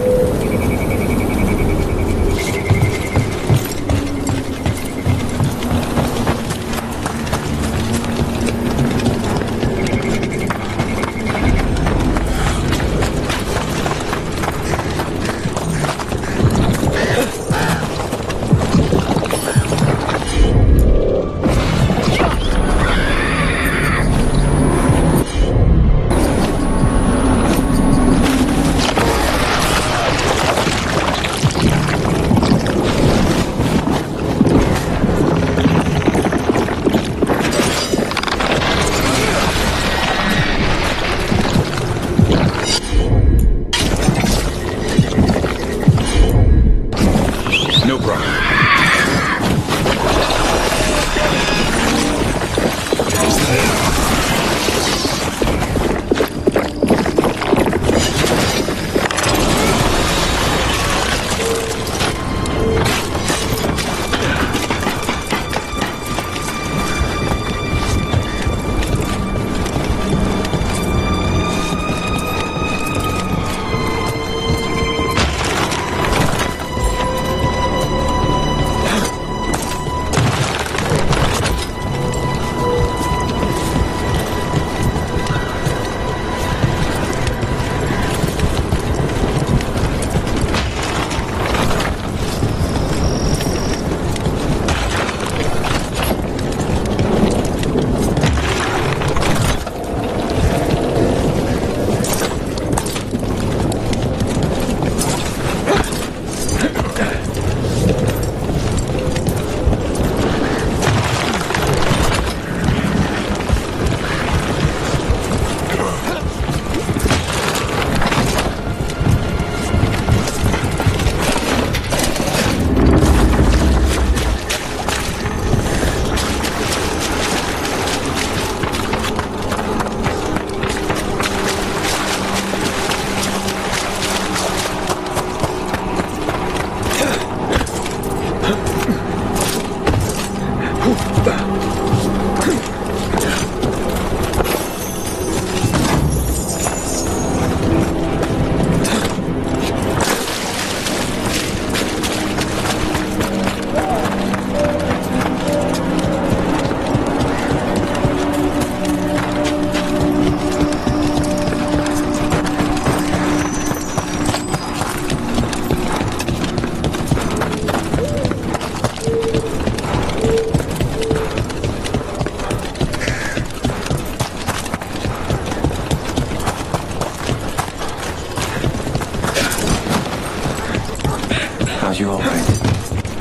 Are you alright?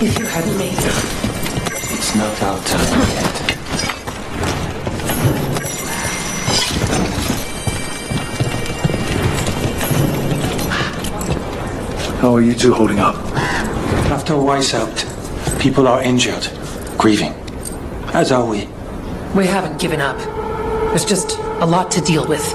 If you hadn't made it. It's not our time yet. How are you two holding up? After Weiss out, people are injured, grieving. As are we. We haven't given up. There's just a lot to deal with.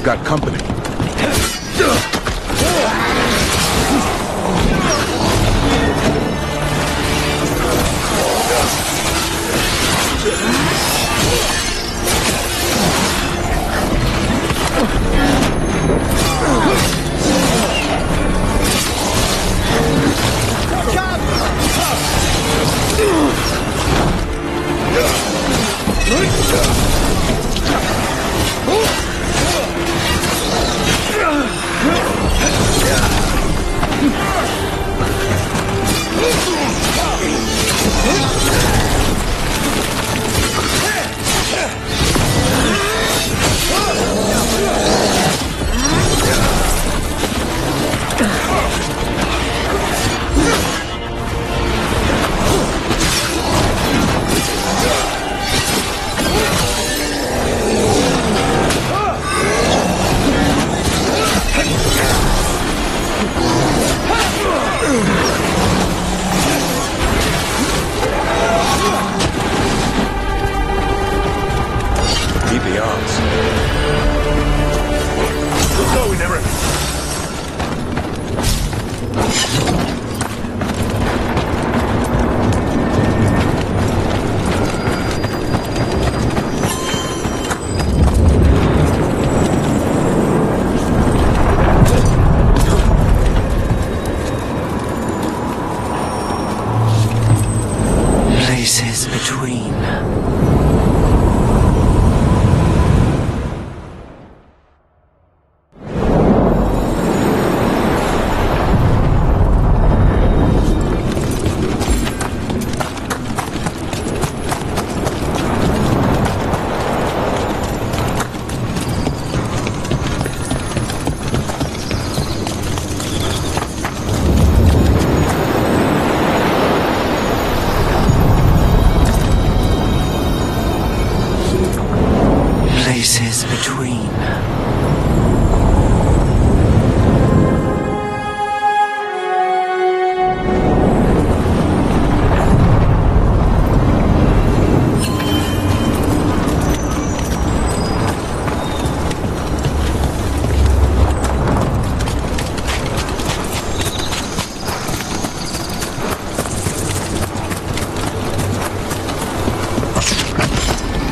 got company.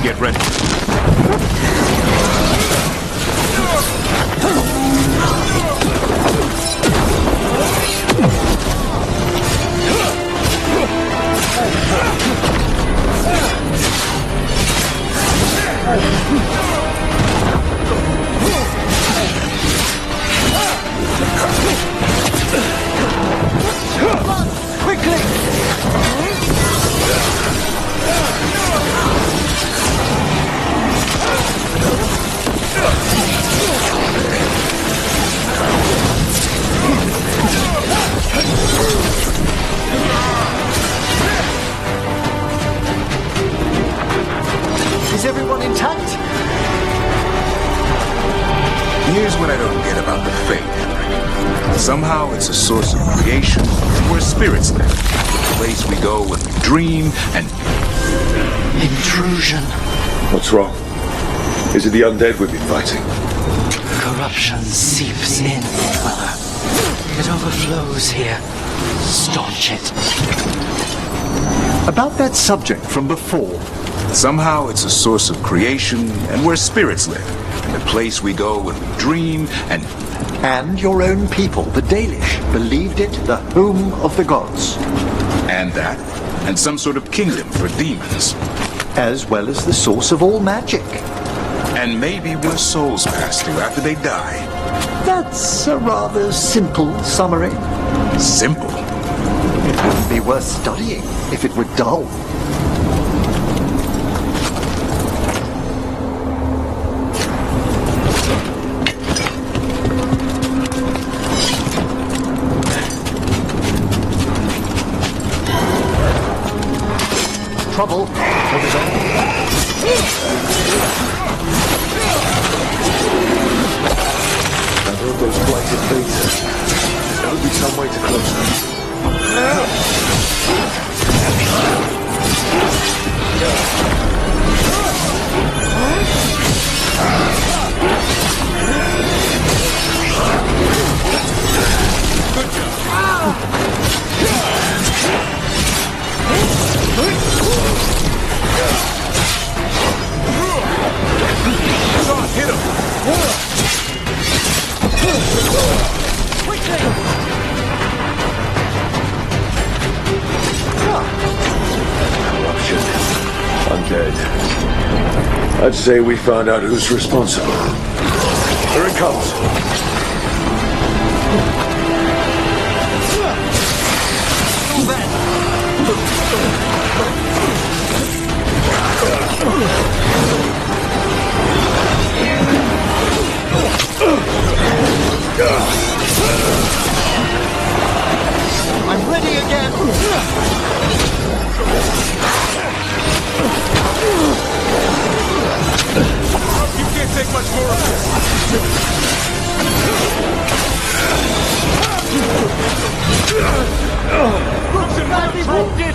Get ready. Is everyone intact? Here's what I don't get about the faith, Henry. Somehow it's a source of creation, and where spirits live. A place we go when we dream, and... Intrusion. What's wrong? Is it the undead we've been fighting? Corruption seeps in, Mother. It overflows here. Staunch it. About that subject from before. Somehow it's a source of creation, and where spirits live. And a place we go when we dream, and... And your own people, the Dalish, believed it the home of the gods. And that. And some sort of kingdom for demons. As well as the source of all magic. And maybe where souls pass through after they die. That's a rather simple summary. Simple? It wouldn't be worth studying if it were dull. Trouble. What is on? I heard those blighted faces. There would be some way to close them. dead. I'd say we found out who's responsible. Here it comes. I'm ready again. You can't take much more of this. Rook's badly wounded.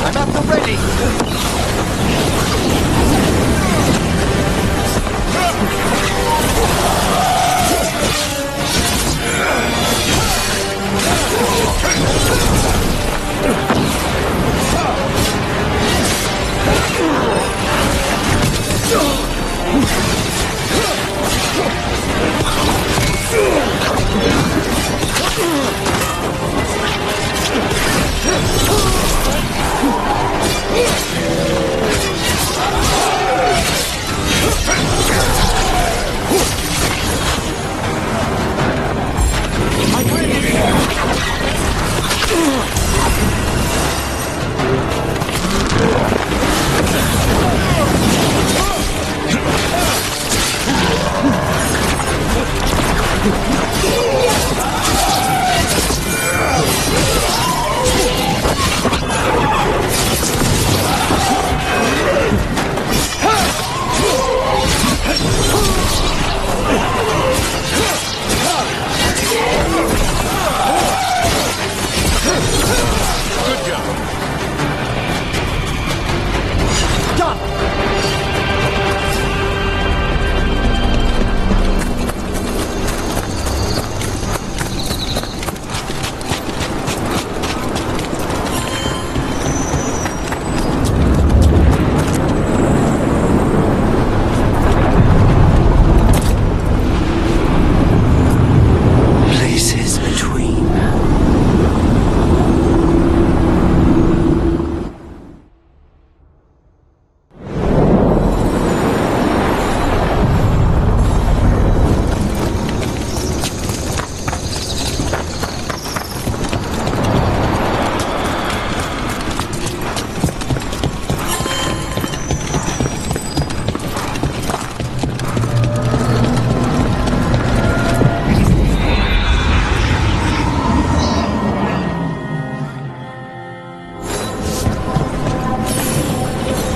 I'm at the ready.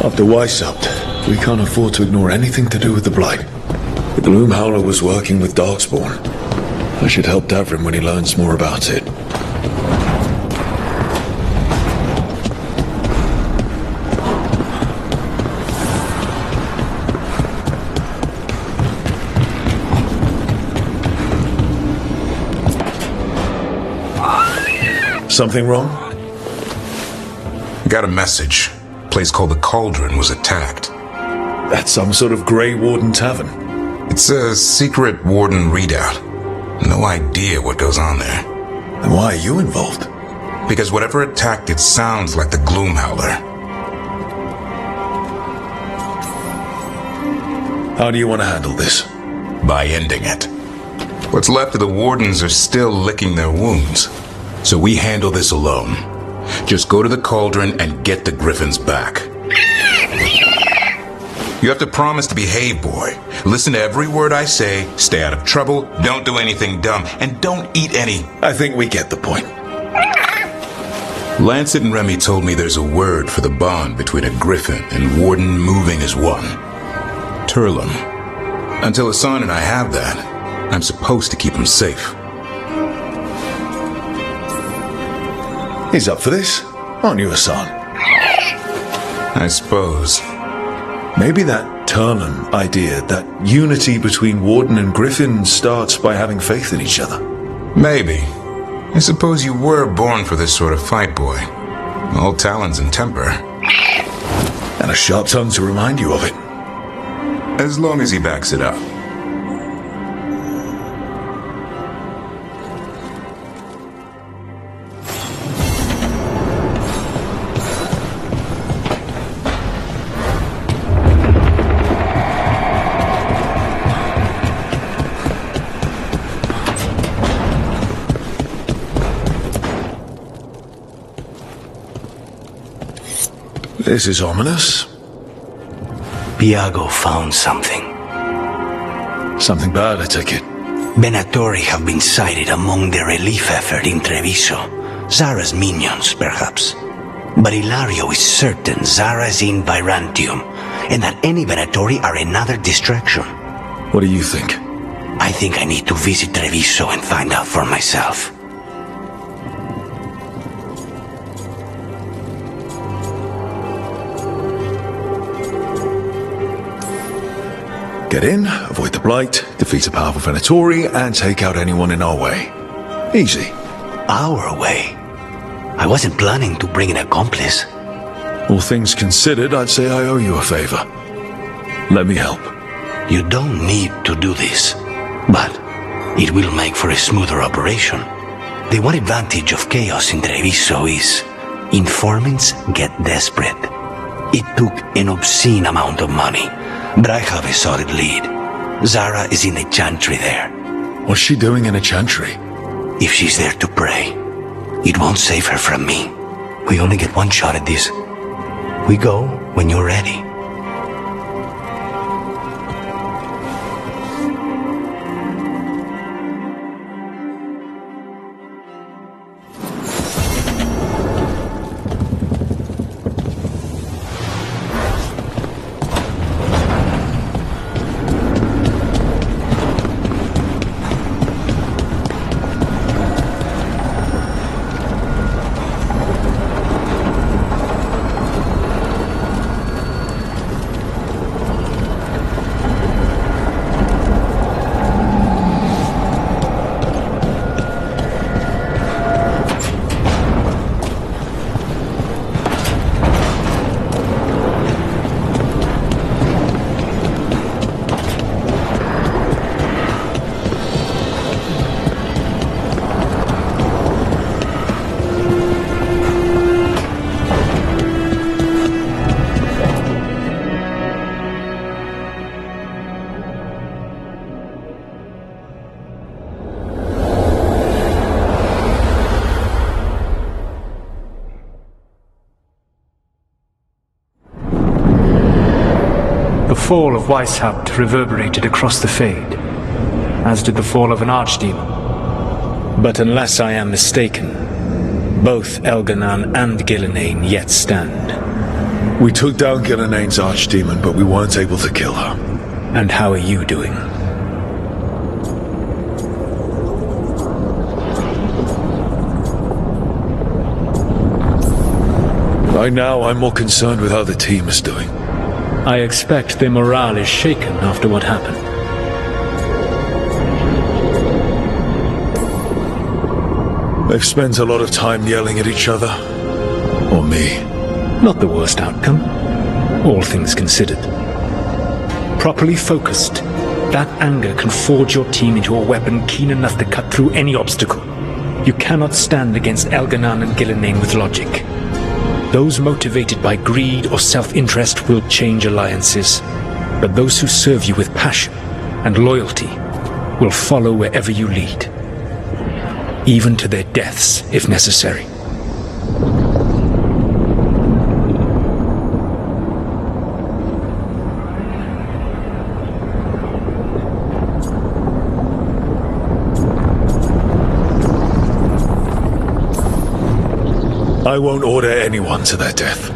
After Weishaupt, we can't afford to ignore anything to do with the Blight. The Gloom Howler was working with Darkspawn. I should help Davrin when he learns more about it. Something wrong? Got a message. Place called the Cauldron was attacked. That's some sort of Grey Warden tavern. It's a secret Warden readout. No idea what goes on there. And why are you involved? Because whatever attacked it sounds like the Gloom Howler. How do you want to handle this? By ending it. What's left of the Wardens are still licking their wounds. So we handle this alone. Just go to the Cauldron and get the Griffins back. You have to promise to behave, boy. Listen to every word I say, stay out of trouble, don't do anything dumb, and don't eat any... I think we get the point. Lancet and Remy told me there's a word for the bond between a Griffin and Warden moving as one. Turlum. Until Hassan and I have that, I'm supposed to keep him safe. He's up for this, aren't you, Hassan? I suppose. Maybe that Turlum idea, that unity between Warden and Griffin starts by having faith in each other. Maybe. I suppose you were born for this sort of fight, boy. All talons and temper. And a sharp tongue to remind you of it. As long as he backs it up. This is ominous. Piago found something. Something bad, I take it. Venatori have been sighted among the relief effort in Treviso. Zara's minions, perhaps. But Ilario is certain Zara is in Byrantium, and that any Venatori are another distraction. What do you think? I think I need to visit Treviso and find out for myself. Get in, avoid the Blight, defeat a powerful Venatori, and take out anyone in our way. Easy. Our way? I wasn't planning to bring an accomplice. All things considered, I'd say I owe you a favor. Let me help. You don't need to do this, but it will make for a smoother operation. The one advantage of chaos in Treviso is informants get desperate. It took an obscene amount of money, but I have a solid lead. Zara is in the chantry there. What's she doing in a chantry? If she's there to pray, it won't save her from me. We only get one shot at this. We go when you're ready. The fall of Weishaupt reverberated across the Fade, as did the fall of an archdemon. But unless I am mistaken, both Elganan and Gillenane yet stand. We took down Gillenane's archdemon, but we weren't able to kill her. And how are you doing? Right now, I'm more concerned with how the team is doing. I expect their morale is shaken after what happened. They've spent a lot of time yelling at each other. Or me. Not the worst outcome, all things considered. Properly focused, that anger can forge your team into a weapon keen enough to cut through any obstacle. You cannot stand against Elganon and Gillenane with logic. Those motivated by greed or self-interest will change alliances, but those who serve you with passion and loyalty will follow wherever you lead, even to their deaths if necessary. I won't order anyone to their death.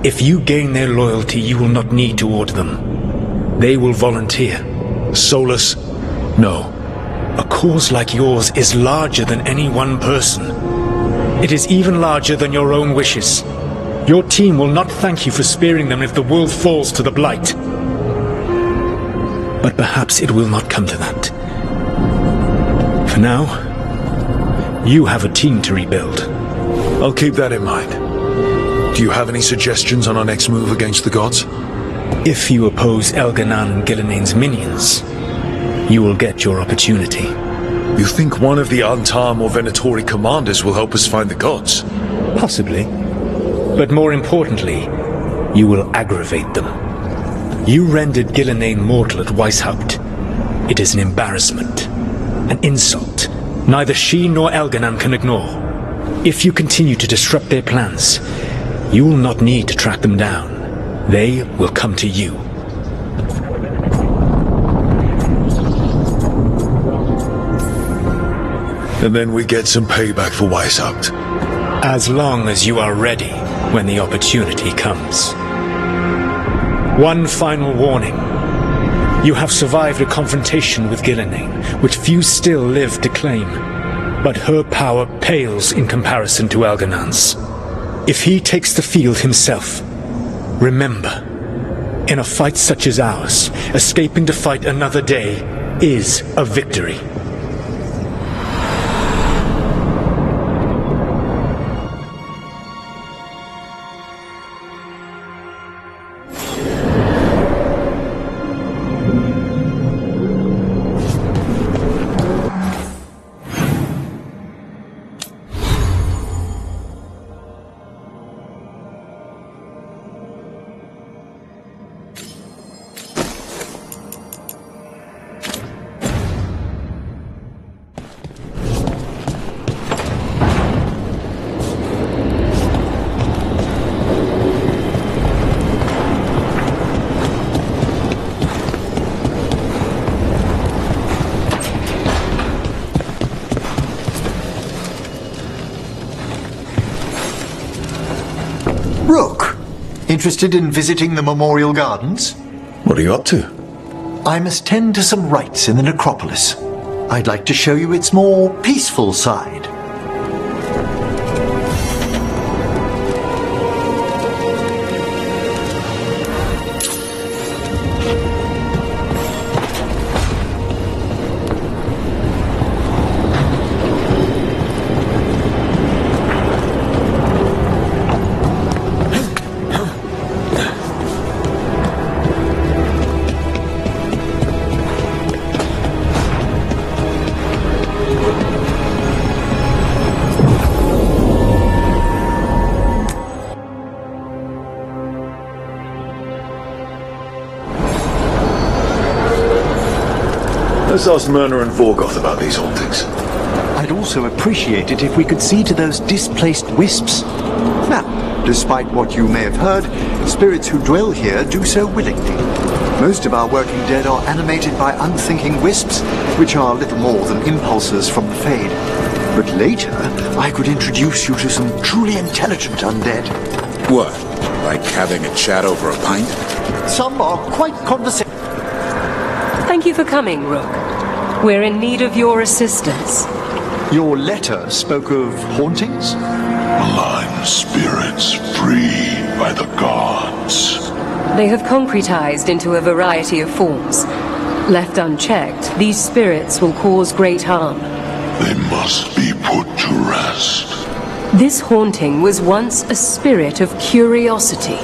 If you gain their loyalty, you will not need to order them. They will volunteer. Solas? No. A cause like yours is larger than any one person. It is even larger than your own wishes. Your team will not thank you for sparing them if the world falls to the Blight. But perhaps it will not come to that. For now, you have a team to rebuild. I'll keep that in mind. Do you have any suggestions on our next move against the gods? If you oppose Elganon and Gillenane's minions, you will get your opportunity. You think one of the Antam or Venatori commanders will help us find the gods? Possibly. But more importantly, you will aggravate them. You rendered Gillenane mortal at Weishaupt. It is an embarrassment, an insult, neither she nor Elganon can ignore. If you continue to disrupt their plans, you will not need to track them down. They will come to you. And then we get some payback for Weishaupt. As long as you are ready when the opportunity comes. One final warning. You have survived a confrontation with Gillenane, which few still live to claim. But her power pales in comparison to Elganon's. If he takes the field himself, remember, in a fight such as ours, escaping to fight another day is a victory. Rook, interested in visiting the Memorial Gardens? What are you up to? I must tend to some rites in the necropolis. I'd like to show you its more peaceful side. Let's ask Myrna and Vorgoth about these hauntings. I'd also appreciate it if we could see to those displaced wisps. Now, despite what you may have heard, spirits who dwell here do so willingly. Most of our working dead are animated by unthinking wisps, which are little more than impulses from the Fade. But later, I could introduce you to some truly intelligent undead. What? Like having a chat over a pint? Some are quite conversational. Thank you for coming, Rook. We're in need of your assistance. Your letter spoke of hauntings? malign spirits free by the gods. They have concretized into a variety of forms. Left unchecked, these spirits will cause great harm. They must be put to rest. This haunting was once a spirit of curiosity.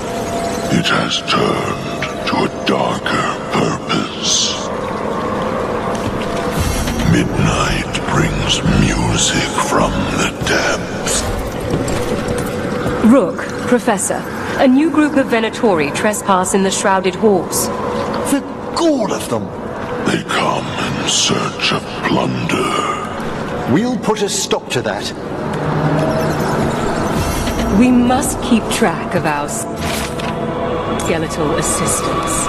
It has turned to a darker purpose. Midnight brings music from the depths. Rook, Professor, a new group of Venatori trespass in the Shrouded Halls. The gall of them! They come in search of plunder. We'll put a stop to that. We must keep track of our skeletal assistants.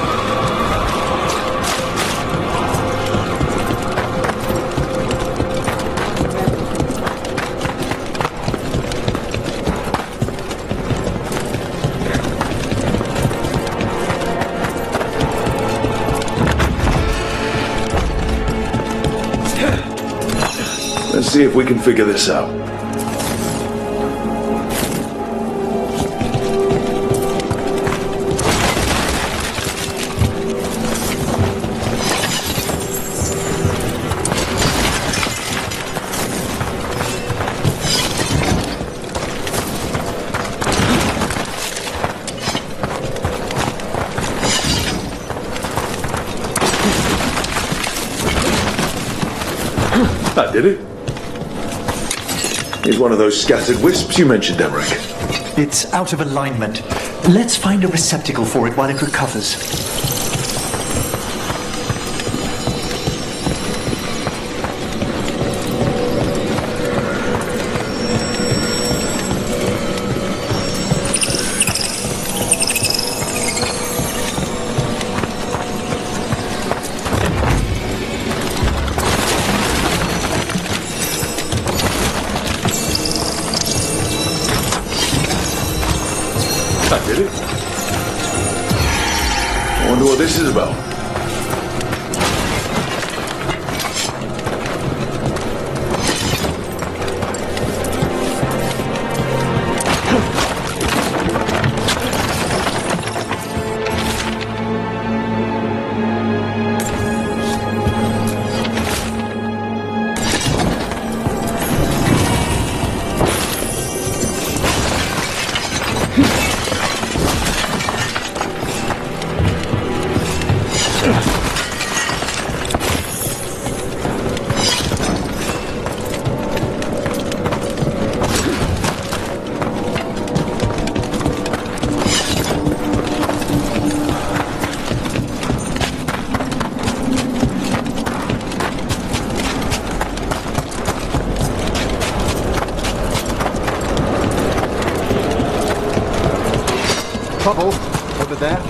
Let's see if we can figure this out. That did it. Here's one of those scattered wisps you mentioned, Emmerich. It's out of alignment. Let's find a receptacle for it while it recovers. That did it. I wonder what this is about. Trouble over there.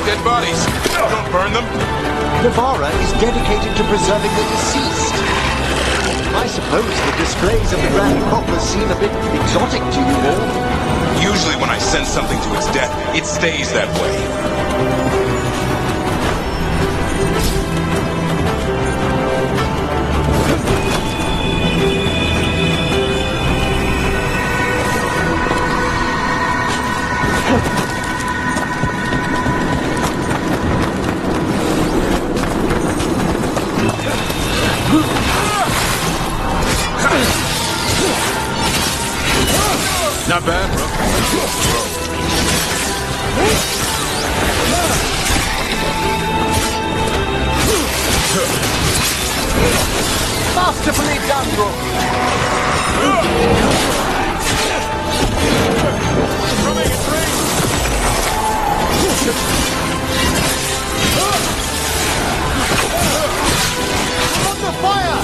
Dead bodies. Don't burn them. The Vara is dedicated to preserving the deceased. I suppose the displays of the Grand Copper seem a bit exotic to you all. Usually when I send something to its death, it stays that way. Not bad, bro. Masterfully done, Rook. Under fire!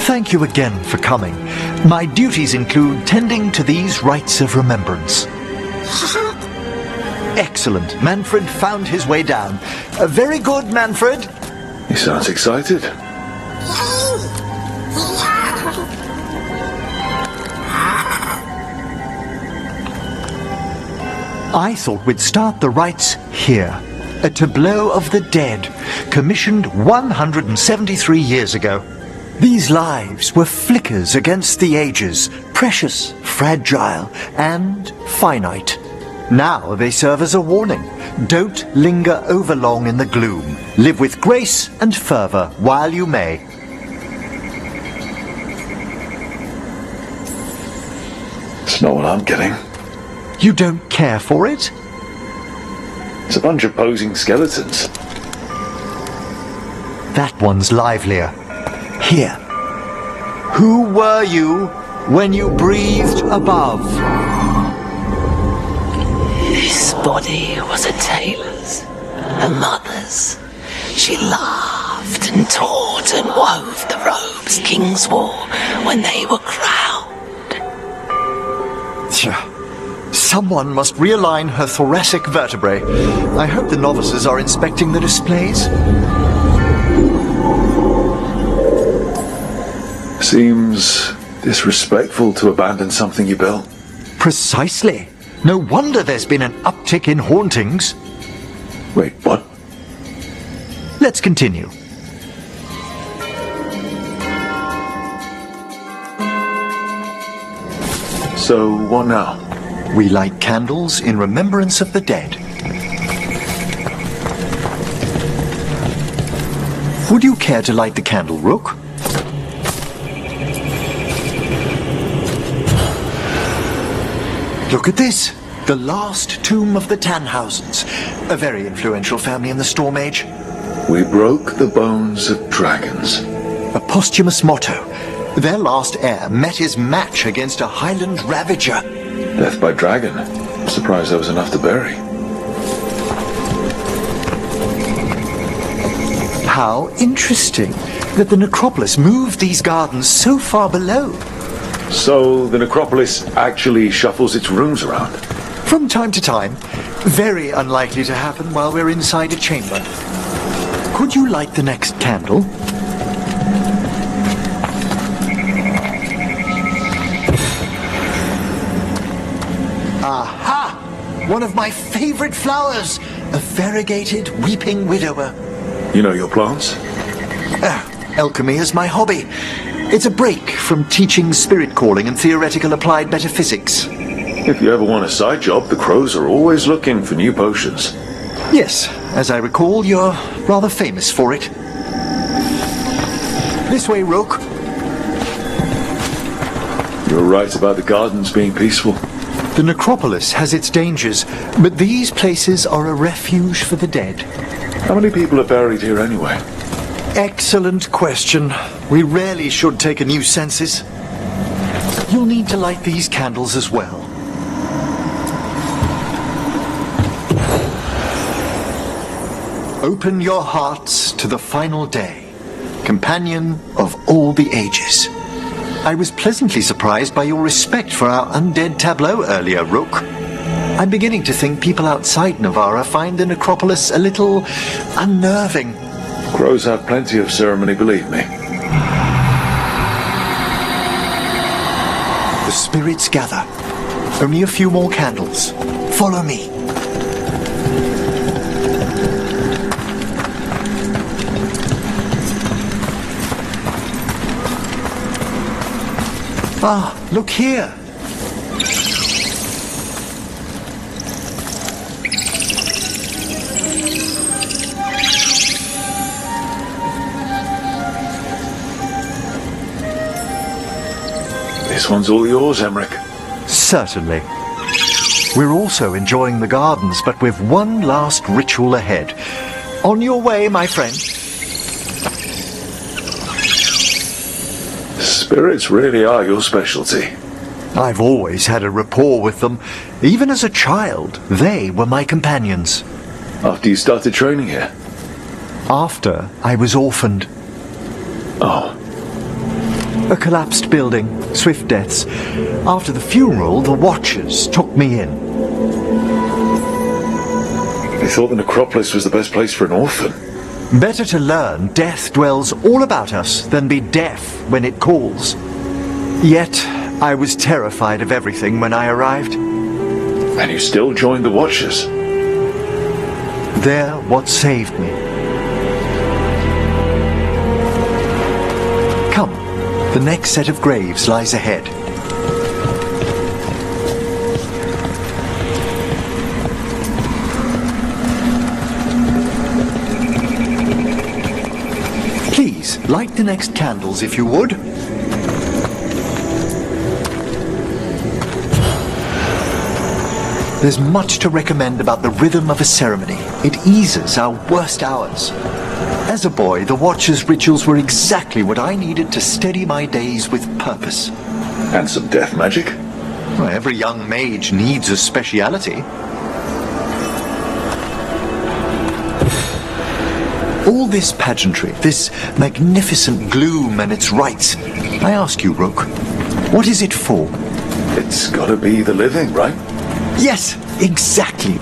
Thank you again for coming. My duties include tending to these rites of remembrance. Excellent. Manfred found his way down. Very good, Manfred. He sounds excited. I thought we'd start the rites here. A tableau of the dead, commissioned 173 years ago. These lives were flickers against the ages, precious, fragile, and finite. Now they serve as a warning. Don't linger overlong in the gloom. Live with grace and fervor while you may. It's not what I'm getting. You don't care for it? It's a bunch of posing skeletons. That one's livelier. Here. Who were you when you breathed above? This body was a tailor's, a mother's. She laughed and taught and wove the robes kings wore when they were crowned. Someone must realign her thoracic vertebrae. I hope the novices are inspecting the displays. Seems disrespectful to abandon something you built. Precisely. No wonder there's been an uptick in hauntings. Wait, what? Let's continue. So, what now? We light candles in remembrance of the dead. Would you care to light the candle, Rook? Look at this! The last tomb of the Tannhausens, a very influential family in the Storm Age. We broke the bones of dragons. A posthumous motto. Their last heir met his match against a Highland Ravager. Death by dragon. I'm surprised there was enough to bury. How interesting that the necropolis moved these gardens so far below. So the necropolis actually shuffles its rooms around? From time to time. Very unlikely to happen while we're inside a chamber. Could you light the next candle? Aha! One of my favorite flowers! A variegated weeping widower. You know your plants? Alchemy is my hobby. It's a break from teaching spirit calling and theoretical applied metaphysics. If you ever want a side job, the crows are always looking for new potions. Yes, as I recall, you're rather famous for it. This way, Rook. You're right about the gardens being peaceful. The necropolis has its dangers, but these places are a refuge for the dead. How many people are buried here anyway? Excellent question. We rarely should take a new census. You'll need to light these candles as well. Open your hearts to the final day, companion of all the ages. I was pleasantly surprised by your respect for our undead tableau earlier, Rook. I'm beginning to think people outside Navarra find the necropolis a little unnerving. Crows have plenty of ceremony, believe me. The spirits gather. Only a few more candles. Follow me. Ah, look here. This one's all yours, Emmerich. Certainly. We're also enjoying the gardens, but with one last ritual ahead. On your way, my friend. Spirits really are your specialty. I've always had a rapport with them. Even as a child, they were my companions. After you started training here? After I was orphaned. Oh. A collapsed building, swift deaths. After the funeral, the Watchers took me in. They thought the necropolis was the best place for an orphan. Better to learn death dwells all about us than be deaf when it calls. Yet, I was terrified of everything when I arrived. And you still joined the Watchers? They're what saved me. Come, the next set of graves lies ahead. Please, light the next candles if you would. There's much to recommend about the rhythm of a ceremony. It eases our worst hours. As a boy, the Watcher's rituals were exactly what I needed to steady my days with purpose. And some death magic? Well, every young mage needs a speciality. All this pageantry, this magnificent gloom and its rites, I ask you, Rook, what is it for? It's gotta be the living, right? Yes, exactly.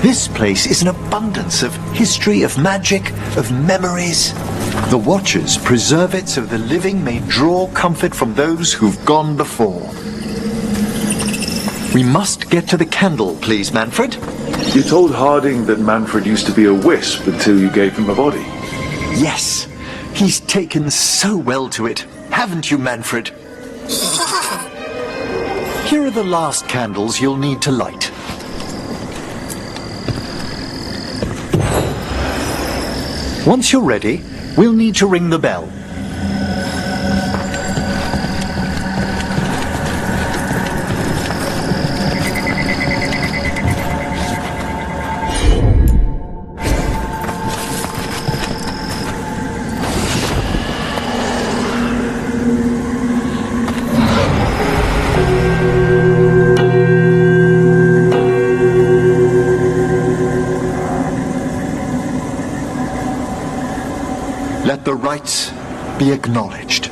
This place is an abundance of history, of magic, of memories. The Watchers preserve it so the living may draw comfort from those who've gone before. We must get to the candle, please, Manfred. You told Harding that Manfred used to be a wisp until you gave him a body. Yes, he's taken so well to it. Haven't you, Manfred? Here are the last candles you'll need to light. Once you're ready, we'll need to ring the bell. Let the rites be acknowledged.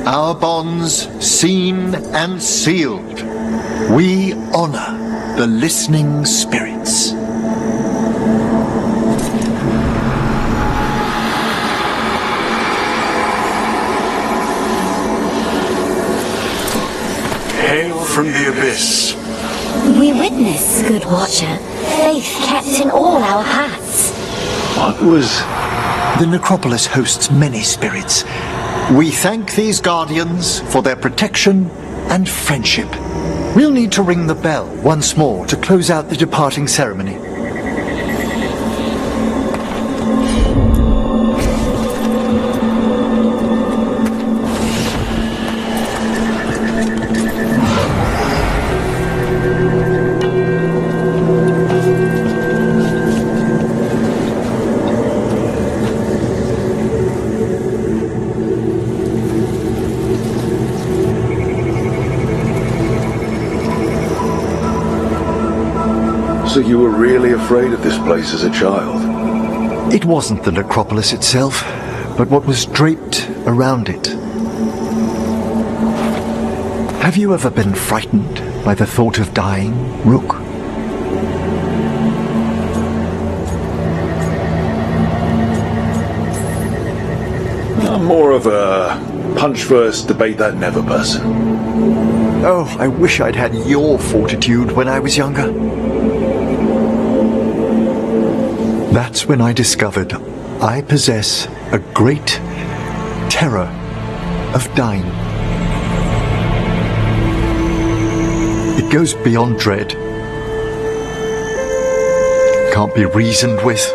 Our bonds seen and sealed. We honor the listening spirits. Hail from the abyss. We witness, good Watcher, faith kept in all our hearts. What was... The necropolis hosts many spirits. We thank these guardians for their protection and friendship. We'll need to ring the bell once more to close out the departing ceremony. So you were really afraid of this place as a child? It wasn't the necropolis itself, but what was draped around it. Have you ever been frightened by the thought of dying, Rook? I'm more of a punch first, debate that never person. Oh, I wish I'd had your fortitude when I was younger. That's when I discovered I possess a great terror of dying. It goes beyond dread. Can't be reasoned with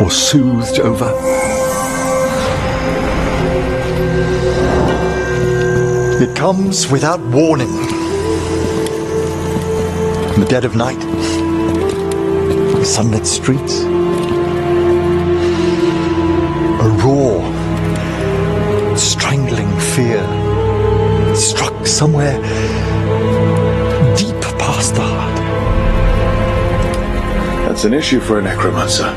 or soothed over. It comes without warning. In the dead of night, sunlit streets, a raw, strangling fear struck somewhere deep past the heart. That's an issue for a necromancer.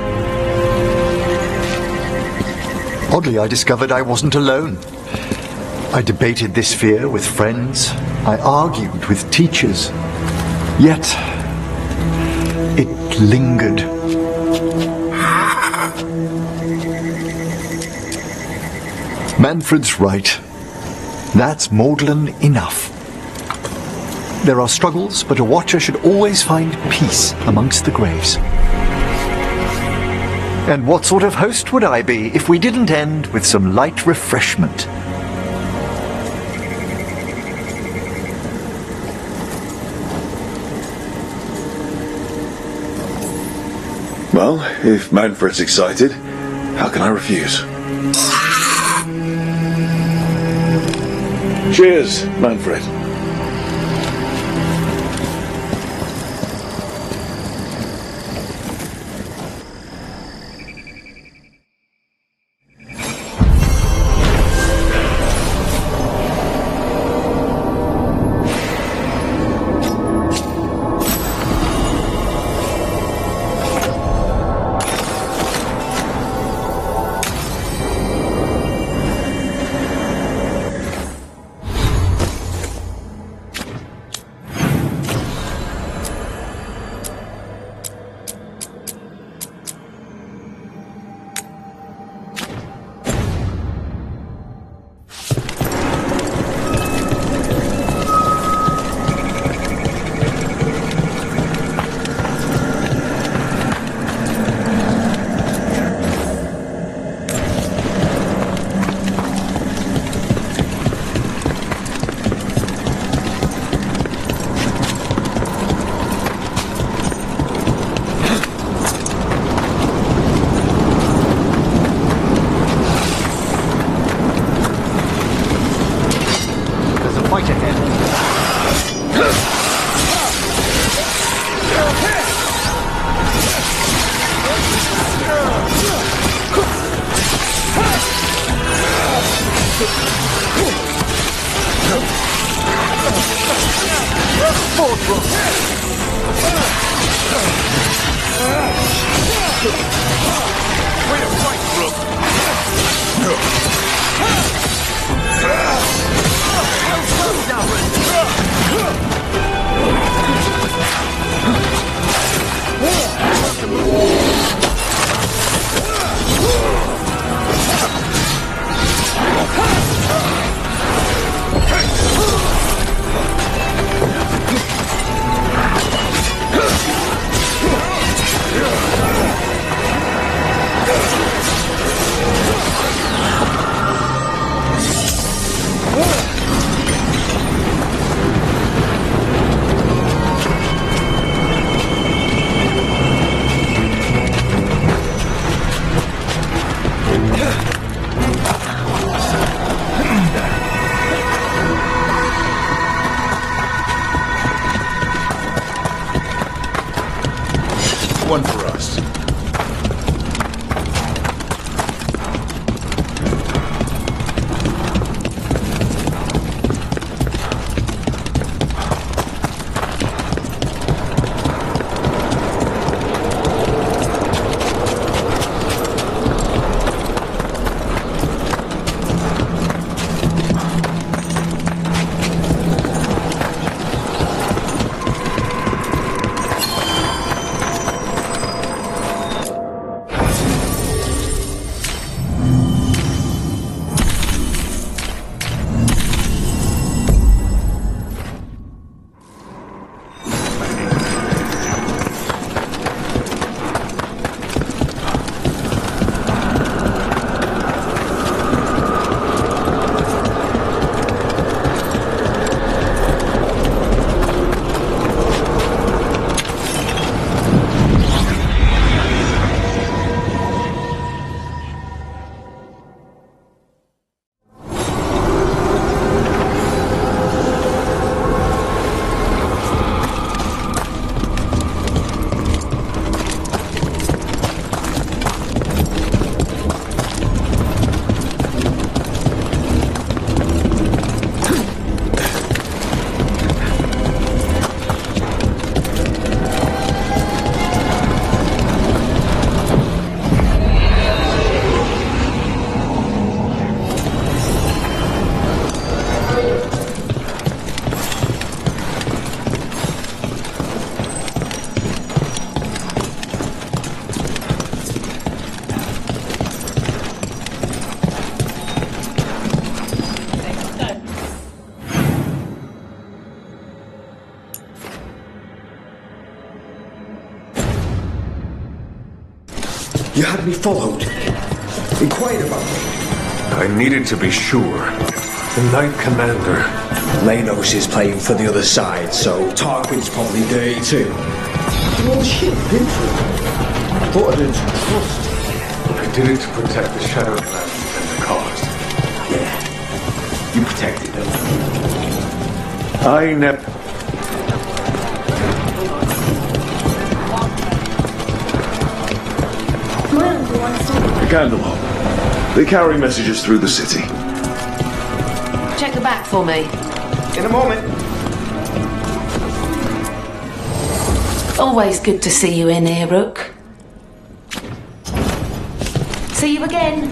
Oddly, I discovered I wasn't alone. I debated this fear with friends. I argued with teachers. Yet, it lingered. Manfred's right. That's maudlin enough. There are struggles, but a watcher should always find peace amongst the graves. And what sort of host would I be if we didn't end with some light refreshment? Well, if Manfred's excited, how can I refuse? Cheers, Manfred. Forth, Rook! Way to fight, Rook! One for us. You had me followed. Inquire about me. I needed to be sure. The Knight Commander. Lanos is playing for the other side, so Tarquin's probably dirty too. Well, shit, been through. Thought I didn't trust. I did it to protect the Shadow Clan and the cause. Yeah. You protected them. I never... The Candlehop. They carry messages through the city. Check the back for me. In a moment. Always good to see you in here, Rook. See you again.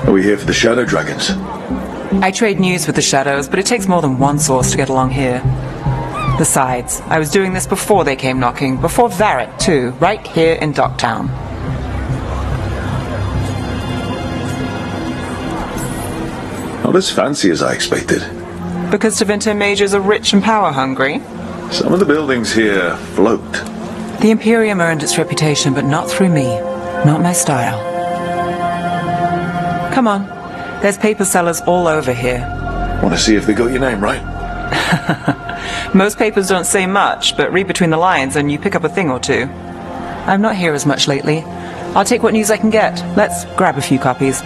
Are we here for the Shadow Dragons? I trade news with the Shadows, but it takes more than one source to get along here. Besides, I was doing this before they came knocking, before Varret too, right here in Docktown. Not as fancy as I expected. Because Tevinter mages are rich and power-hungry? Some of the buildings here float. The Imperium earned its reputation, but not through me. Not my style. Come on. There's paper sellers all over here. Want to see if they got your name right? Most papers don't say much, but read between the lines and you pick up a thing or two. I'm not here as much lately. I'll take what news I can get. Let's grab a few copies.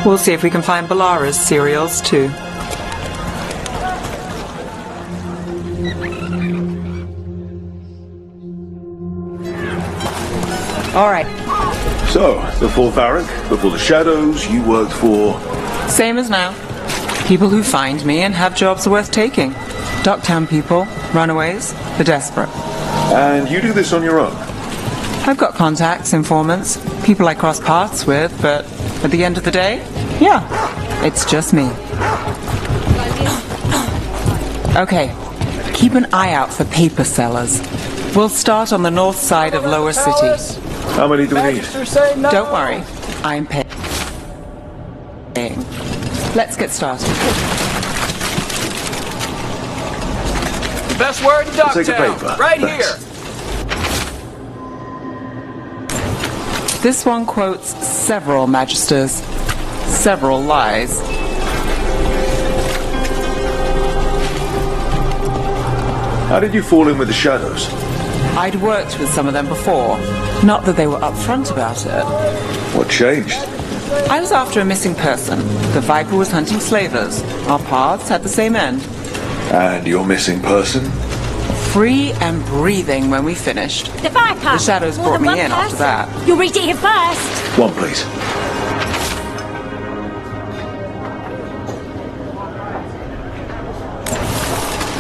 We'll see if we can find Balara's serials, too. All right. So, before Varric, before the Shadows, you worked for... Same as now. People who find me and have jobs worth taking. Docktown people, runaways, the desperate. And you do this on your own? I've got contacts, informants, people I cross paths with, but at the end of the day, yeah, it's just me. Okay, keep an eye out for paper sellers. We'll start on the north side of Lower City. How many do we need? Don't worry, I'm paying. Let's get started. Best word in Take a paper. Dogtown. Right Thanks. Here. This one quotes several magisters, several lies. How did you fall in with the Shadows? I'd worked with some of them before. Not that they were upfront about it. What changed? I was after a missing person. The Viper was hunting slavers. Our paths had the same end. And your missing person? Free and breathing when we finished. The Viper! The Shadows brought me in after that. You'll read it here first! One, please.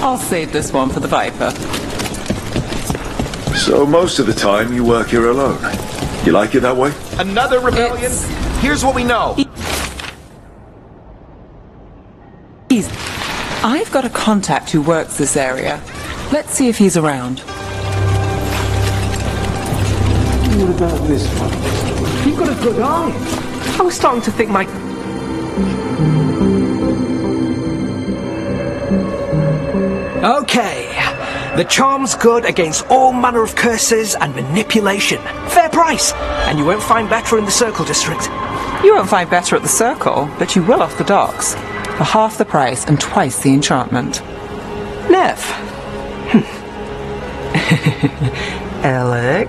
I'll save this one for the Viper. So most of the time you work here alone. You like it that way? Another rebellion? Here's what we know. I've got a contact who works this area. Let's see if he's around. What about this one? You've got a good eye. I was starting to think my... Okay. The charm's good against all manner of curses and manipulation. Fair price. And you won't find better in the Circle District. You won't find better at the Circle, but you will off the docks. For half the price and twice the enchantment. Nev. Alec?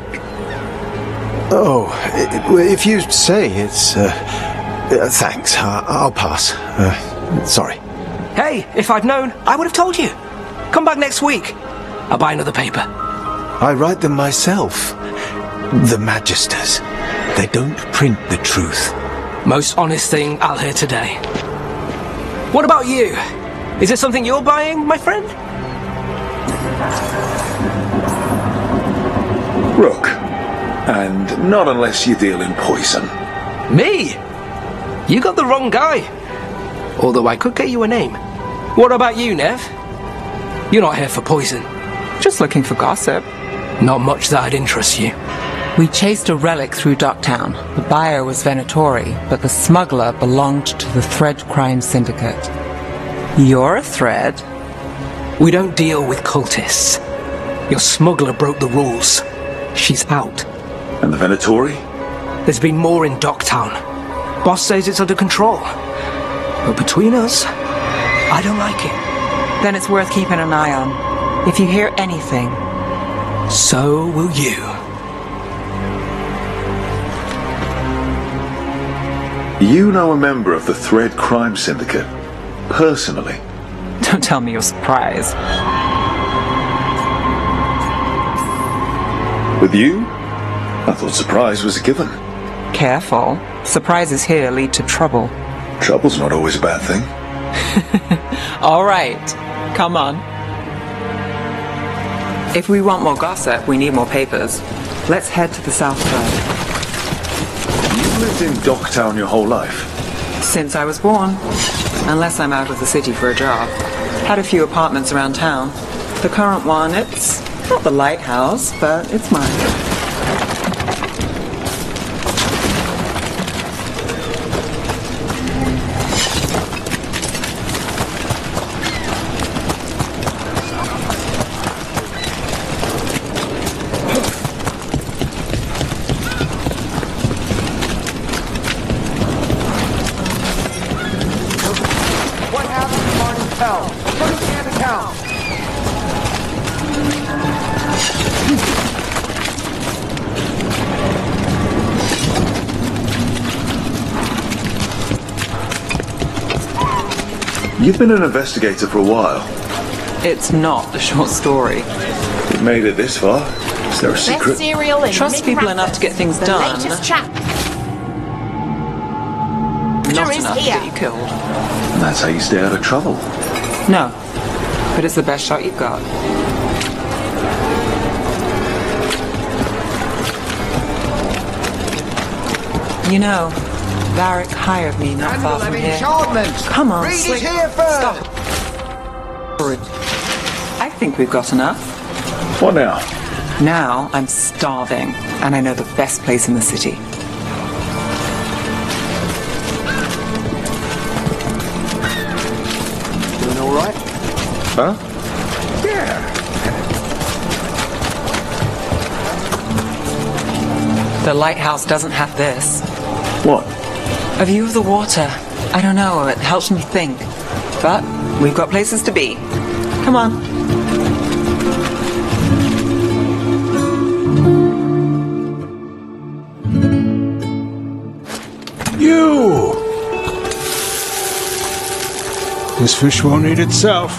Oh, if you say it's... thanks, I'll pass. Sorry. Hey, if I'd known, I would have told you. Come back next week. I'll buy another paper. I write them myself. The Magisters. They don't print the truth. Most honest thing I'll hear today. What about you? Is it something you're buying, my friend? Rook. And not unless you deal in poison. Me? You got the wrong guy. Although I could get you a name. What about you, Nev? You're not here for poison. Just looking for gossip. Not much that'd interest you. We chased a relic through Docktown. The buyer was Venatori, but the smuggler belonged to the Thread Crime Syndicate. You're a Thread? We don't deal with cultists. Your smuggler broke the rules. She's out. And the Venatori? There's been more in Docktown. Boss says it's under control. But between us, I don't like it. Then it's worth keeping an eye on. If you hear anything... So will you. You know a member of the Thread Crime Syndicate? Personally? Don't tell me you're surprised. With you? I thought surprise was a given. Careful. Surprises here lead to trouble. Trouble's not always a bad thing. All right. Come on. If we want more gossip, we need more papers. Let's head to the south side. You've lived in Docktown your whole life? Since I was born. Unless I'm out of the city for a job. Had a few apartments around town. The current one, it's not the lighthouse, but it's mine. You've been an investigator for a while. It's not a short story. You've made it this far. Is there a secret? Best cereal in Trust people enough to get things the done. latest chap. Not is enough to here. get you killed. And that's how you stay out of trouble. No, but it's the best shot you've got. You know, Varric hired me not far from here. Come on, Slick. Stop. I think we've got enough. What now? Now I'm starving, and I know the best place in the city. Doing all right? Huh? Yeah. The lighthouse doesn't have this. What? A view of the water. I don't know, it helps me think. But we've got places to be. Come on. You! This fish won't eat itself.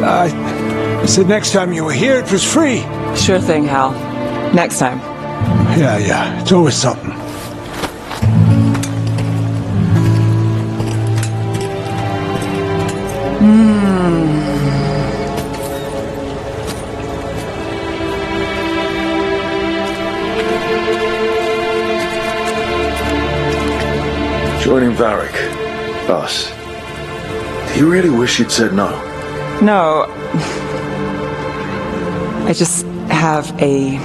I said next time you were here it was free. Sure thing, Hal. Next time. Yeah, it's always something. Joining Varric. Us. Do you really wish you'd said no? No. I just have a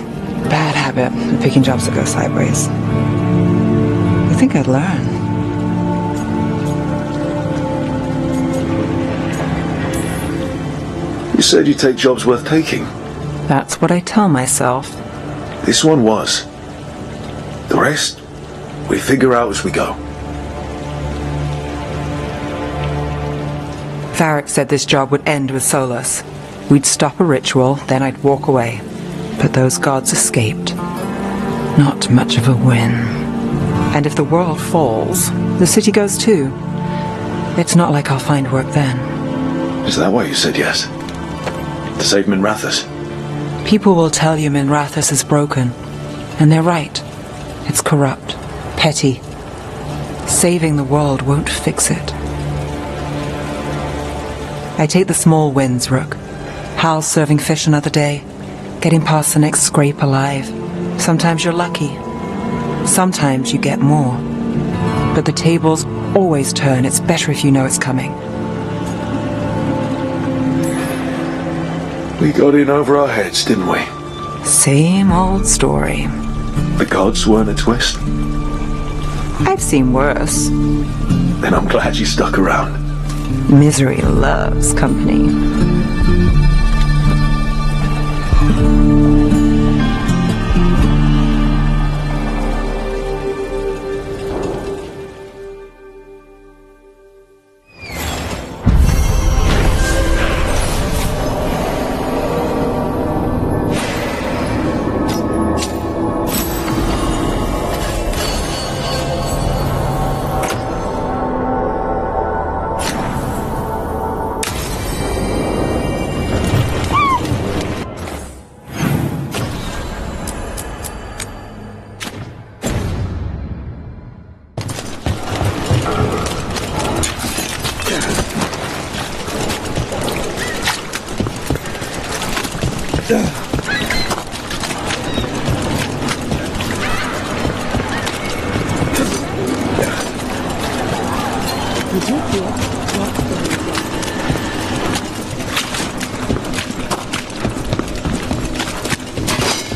bad habit of picking jobs that go sideways. I think I'd learn. You said you'd take jobs worth taking. That's what I tell myself. This one was. The rest, we figure out as we go. Varric said this job would end with Solas. We'd stop a ritual, then I'd walk away. But those gods escaped. Not much of a win. And if the world falls, the city goes too. It's not like I'll find work then. Is that why you said yes? To save Minrathous? People will tell you Minrathous is broken. And they're right. It's corrupt. Petty. Saving the world won't fix it. I take the small wins, Rook. Hal serving fish another day. Getting past the next scrape alive. Sometimes you're lucky. Sometimes you get more. But the tables always turn. It's better if you know it's coming. We got in over our heads, didn't we? Same old story. The gods weren't a twist? I've seen worse. Then I'm glad you stuck around. Misery loves company.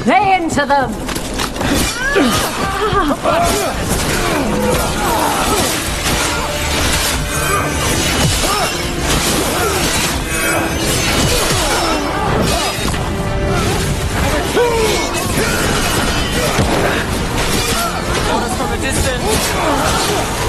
Lay into them! From a distance.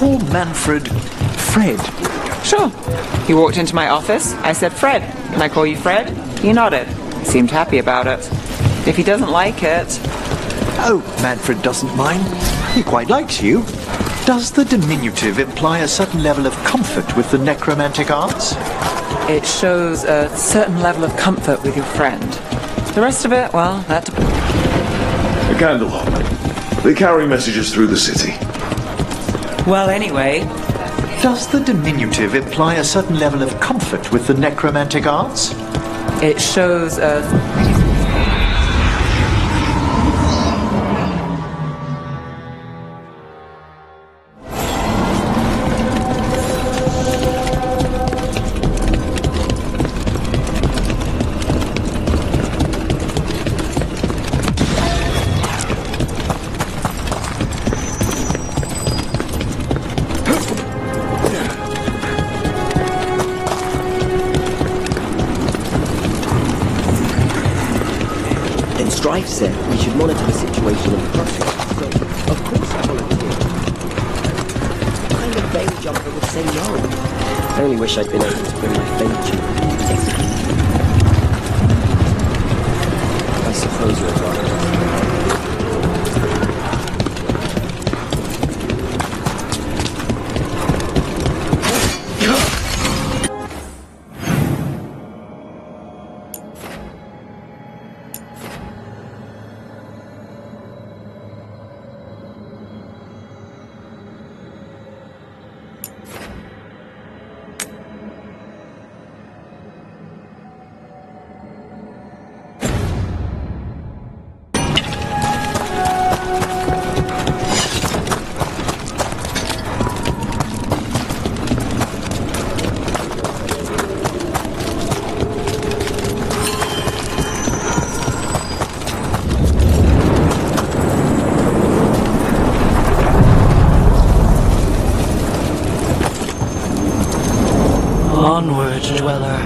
call Manfred Fred? Sure. He walked into my office. I said, Fred, can I call you Fred? He nodded. Seemed happy about it. If he doesn't like it... Oh, Manfred doesn't mind. He quite likes you. Does the diminutive imply a certain level of comfort with the necromantic arts? It shows a certain level of comfort with your friend. The rest of it, well, that... A candle. They carry messages through the city. Well, anyway... Does the diminutive imply a certain level of comfort with the necromantic arts? It shows a... Strife said we should monitor the situation in Prussia, so of course I volunteered. What kind of veil jumper would say no? I only wish I'd been able to bring my fate to execute. I suppose you're right. Onward, dweller.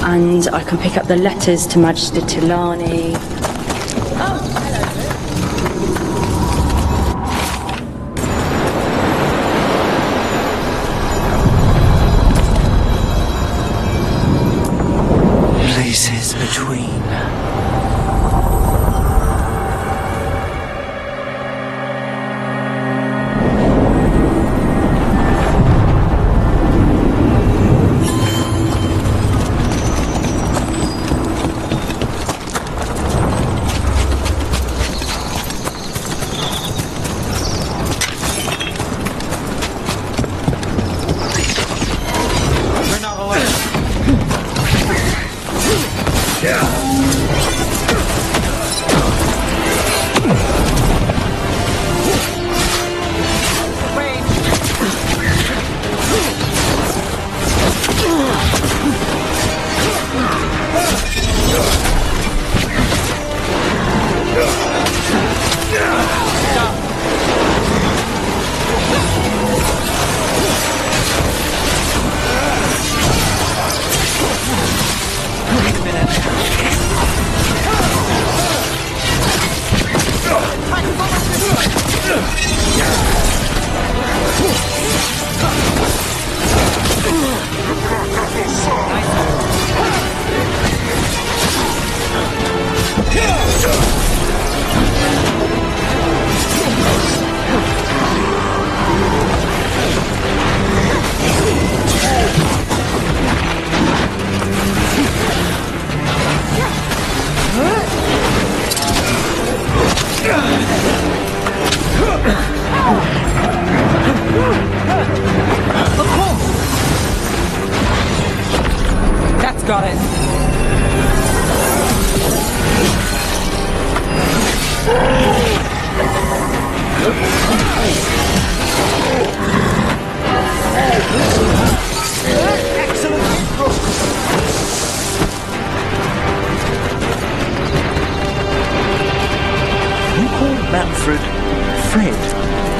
And I can pick up the letters to Magister Tilani. Places between.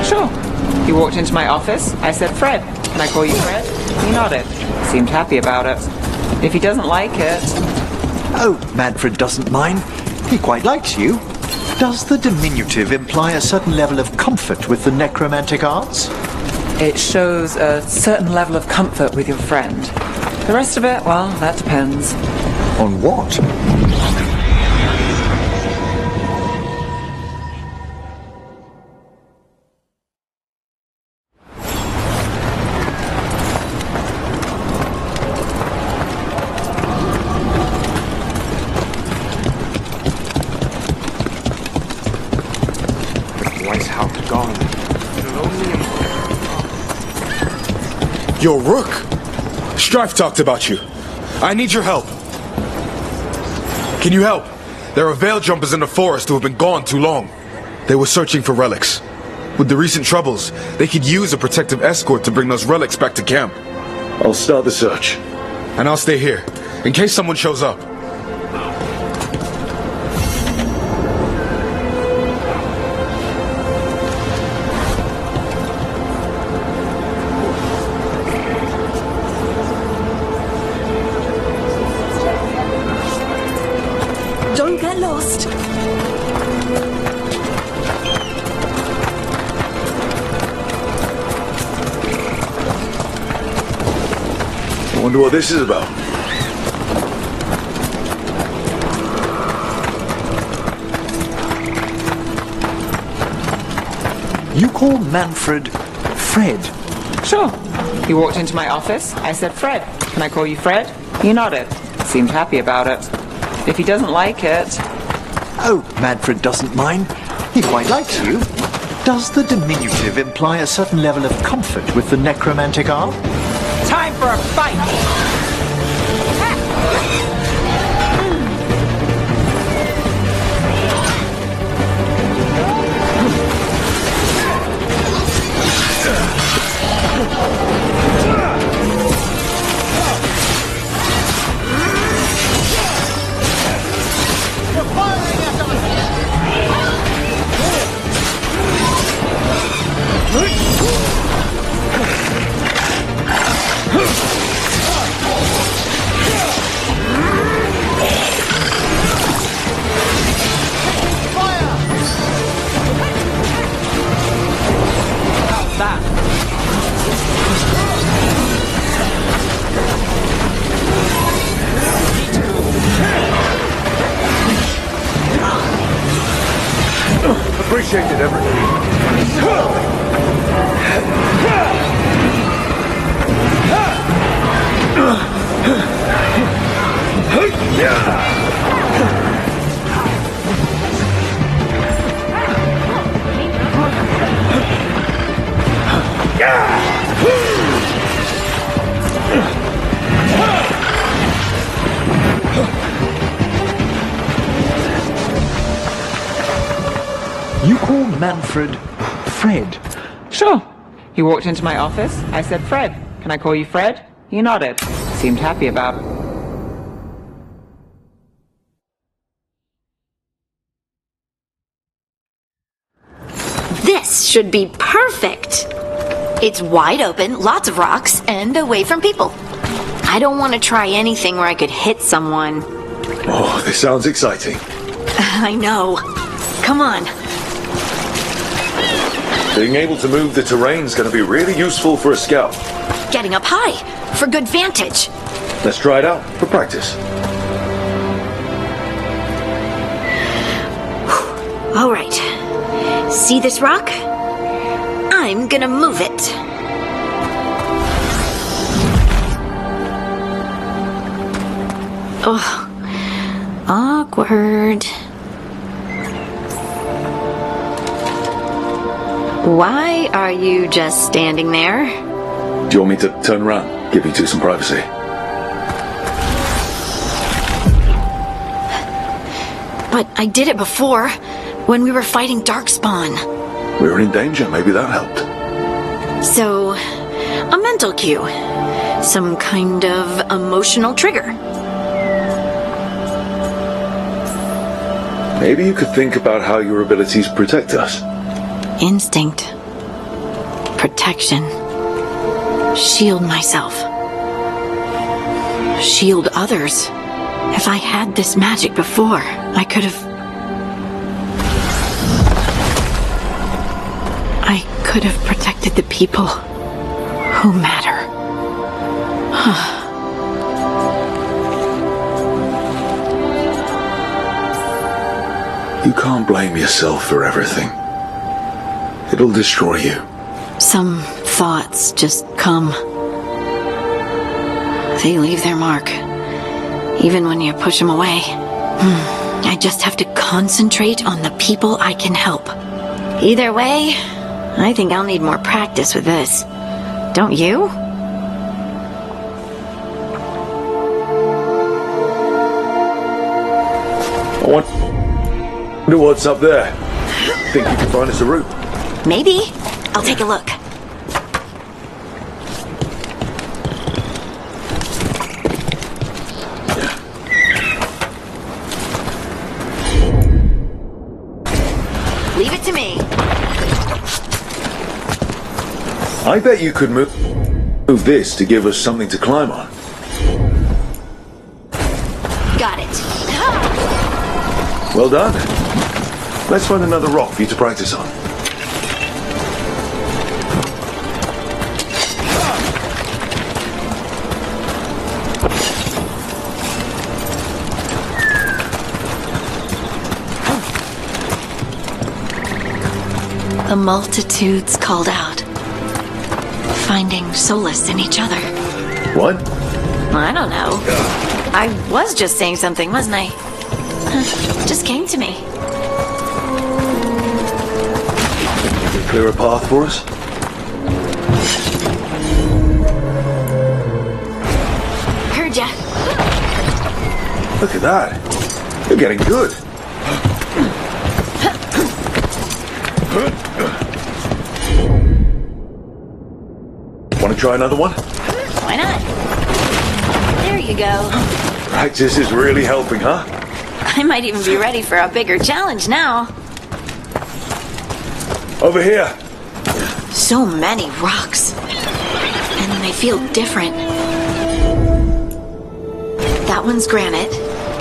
Sure. You walked into my office. I said, Fred. Can I call you Fred? He nodded. Seemed happy about it. If he doesn't like it... Oh, Manfred doesn't mind. He quite likes you. Does the diminutive imply a certain level of comfort with the necromantic arts? It shows a certain level of comfort with your friend. The rest of it, well, that depends. On what? Yo, Rook! Strife talked about you. I need your help. Can you help? There are veil jumpers in the forest who have been gone too long. They were searching for relics. With the recent troubles, they could use a protective escort to bring those relics back to camp. I'll start the search. And I'll stay here, in case someone shows up. Don't get lost. I wonder what this is about. You call Manfred Fred? Sure. You walked into my office. I said, Fred. Can I call you Fred? He nodded. Seemed happy about it. If he doesn't like it... Oh, Manfred doesn't mind. He quite likes you. Does the diminutive imply a certain level of comfort with the necromantic art? Time for a fight! Appreciated everything. You call Manfred Fred? Sure. He walked into my office. I said, Fred. Can I call you Fred? He nodded. Seemed happy about it. This should be perfect. It's wide open, lots of rocks, and away from people. I don't want to try anything where I could hit someone. Oh, this sounds exciting. I know. Come on. Being able to move the terrain's going to be really useful for a scout. Getting up high, for good vantage. Let's try it out for practice. All right. See this rock? I'm gonna move it. Oh, awkward. Why are you just standing there? Do you want me to turn around, give you two some privacy? But I did it before, when we were fighting Darkspawn. We were in danger, maybe that helped. So, a mental cue. Some kind of emotional trigger. Maybe you could think about how your abilities protect us. Instinct. protection. Shield myself. Shield others. If I had this magic before, I could have... I could have protected the people who matter. You can't blame yourself for everything. It'll destroy you. Some thoughts just come. They leave their mark, even when you push them away. I just have to concentrate on the people I can help. Either way, I think I'll need more practice with this. Don't you? I wonder what's up there. Think you can find us a route? Maybe. I'll take a look. Leave it to me. I bet you could move this to give us something to climb on. Got it. Well done. Let's find another rock for you to practice on. The multitudes called out, finding solace in each other. What? I don't know. I was just saying something, wasn't I? Just came to me. Clear a path for us? Heard ya. Look at that. You're getting good. Want to try another one? Why not? There you go. Practice is really helping, huh? I might even be ready for a bigger challenge now. Over here. So many rocks. And they feel different. That one's granite.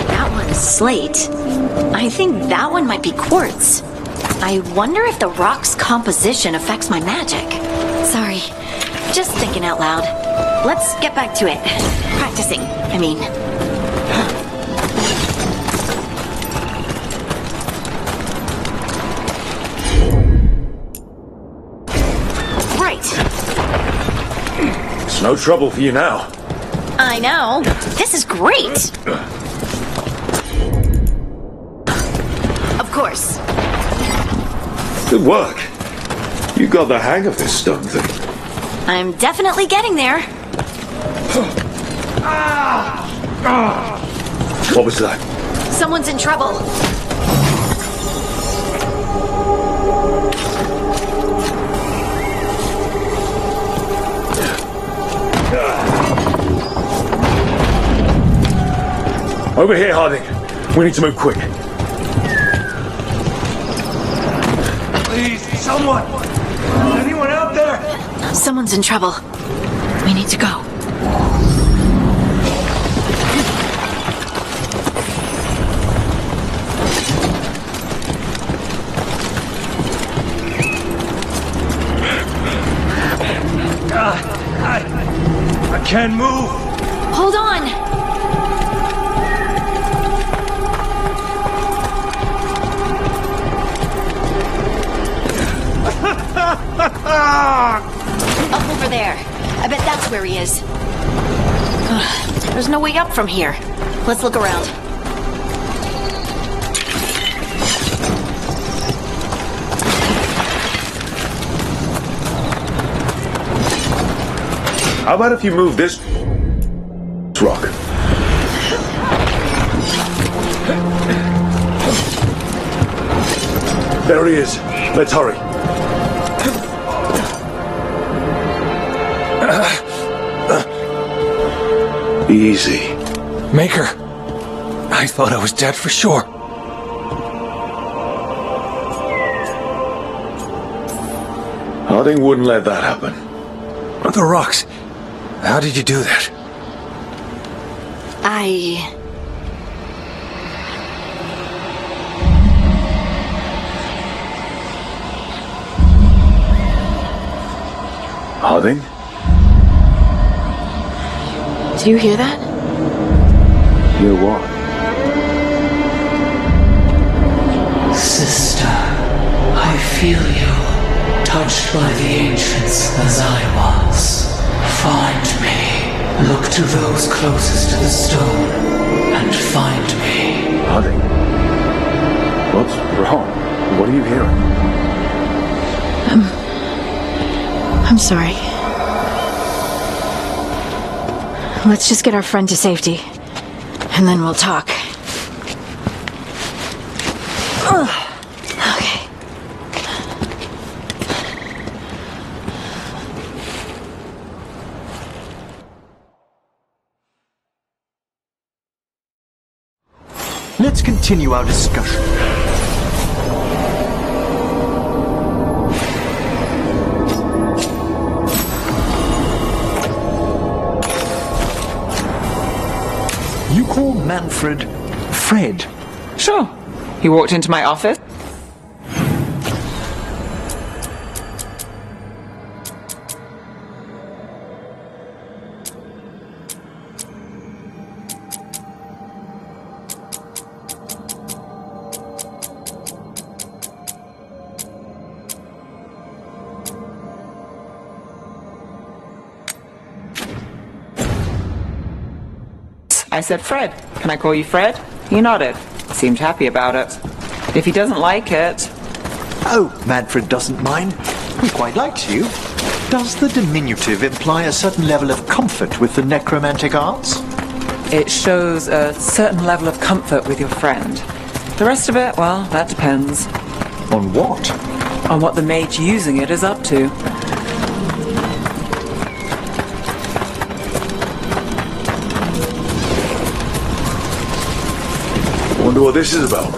That one's slate. I think that one might be quartz. I wonder if the rock's composition affects my magic. Sorry, just thinking out loud. Let's get back to it. Practicing, I mean. Right. It's no trouble for you now. I know. This is great. Of course. Good work. You got the hang of this stone thing. I'm definitely getting there. What was that? Someone's in trouble. Over here, Harding. We need to move quick. Please, someone! Anyone out there? Someone's in trouble. We need to go. I can't move. Hold on. Up over there. I bet that's where he is. There's no way up from here. Let's look around. How about if you move this rock? There he is. Let's hurry. Easy. Maker, I thought I was dead for sure. Harding wouldn't let that happen. What the rocks? How did you do that? Harding? Do you hear that? Hear what? Sister, I feel you, touched by the ancients as I was. Find me. Look to those closest to the stone, and find me. Harding? What's wrong? What are you hearing? I'm sorry. Let's just get our friend to safety, and then we'll talk. Okay. Let's continue our discussion. You call Manfred Fred? Sure. He walked into my office. I said, Fred, can I call you Fred? He nodded. Seemed happy about it. If he doesn't like it... Oh, Manfred doesn't mind. He quite likes you. Does the diminutive imply a certain level of comfort with the necromantic arts? It shows a certain level of comfort with your friend. The rest of it, well, that depends. On what? On what the mage using it is up to. Wonder what this is about.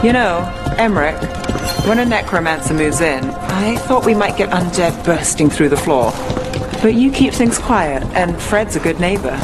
You know, Emmerich, when a necromancer moves in, I thought we might get undead bursting through the floor. But you keep things quiet, and Fred's a good neighbor.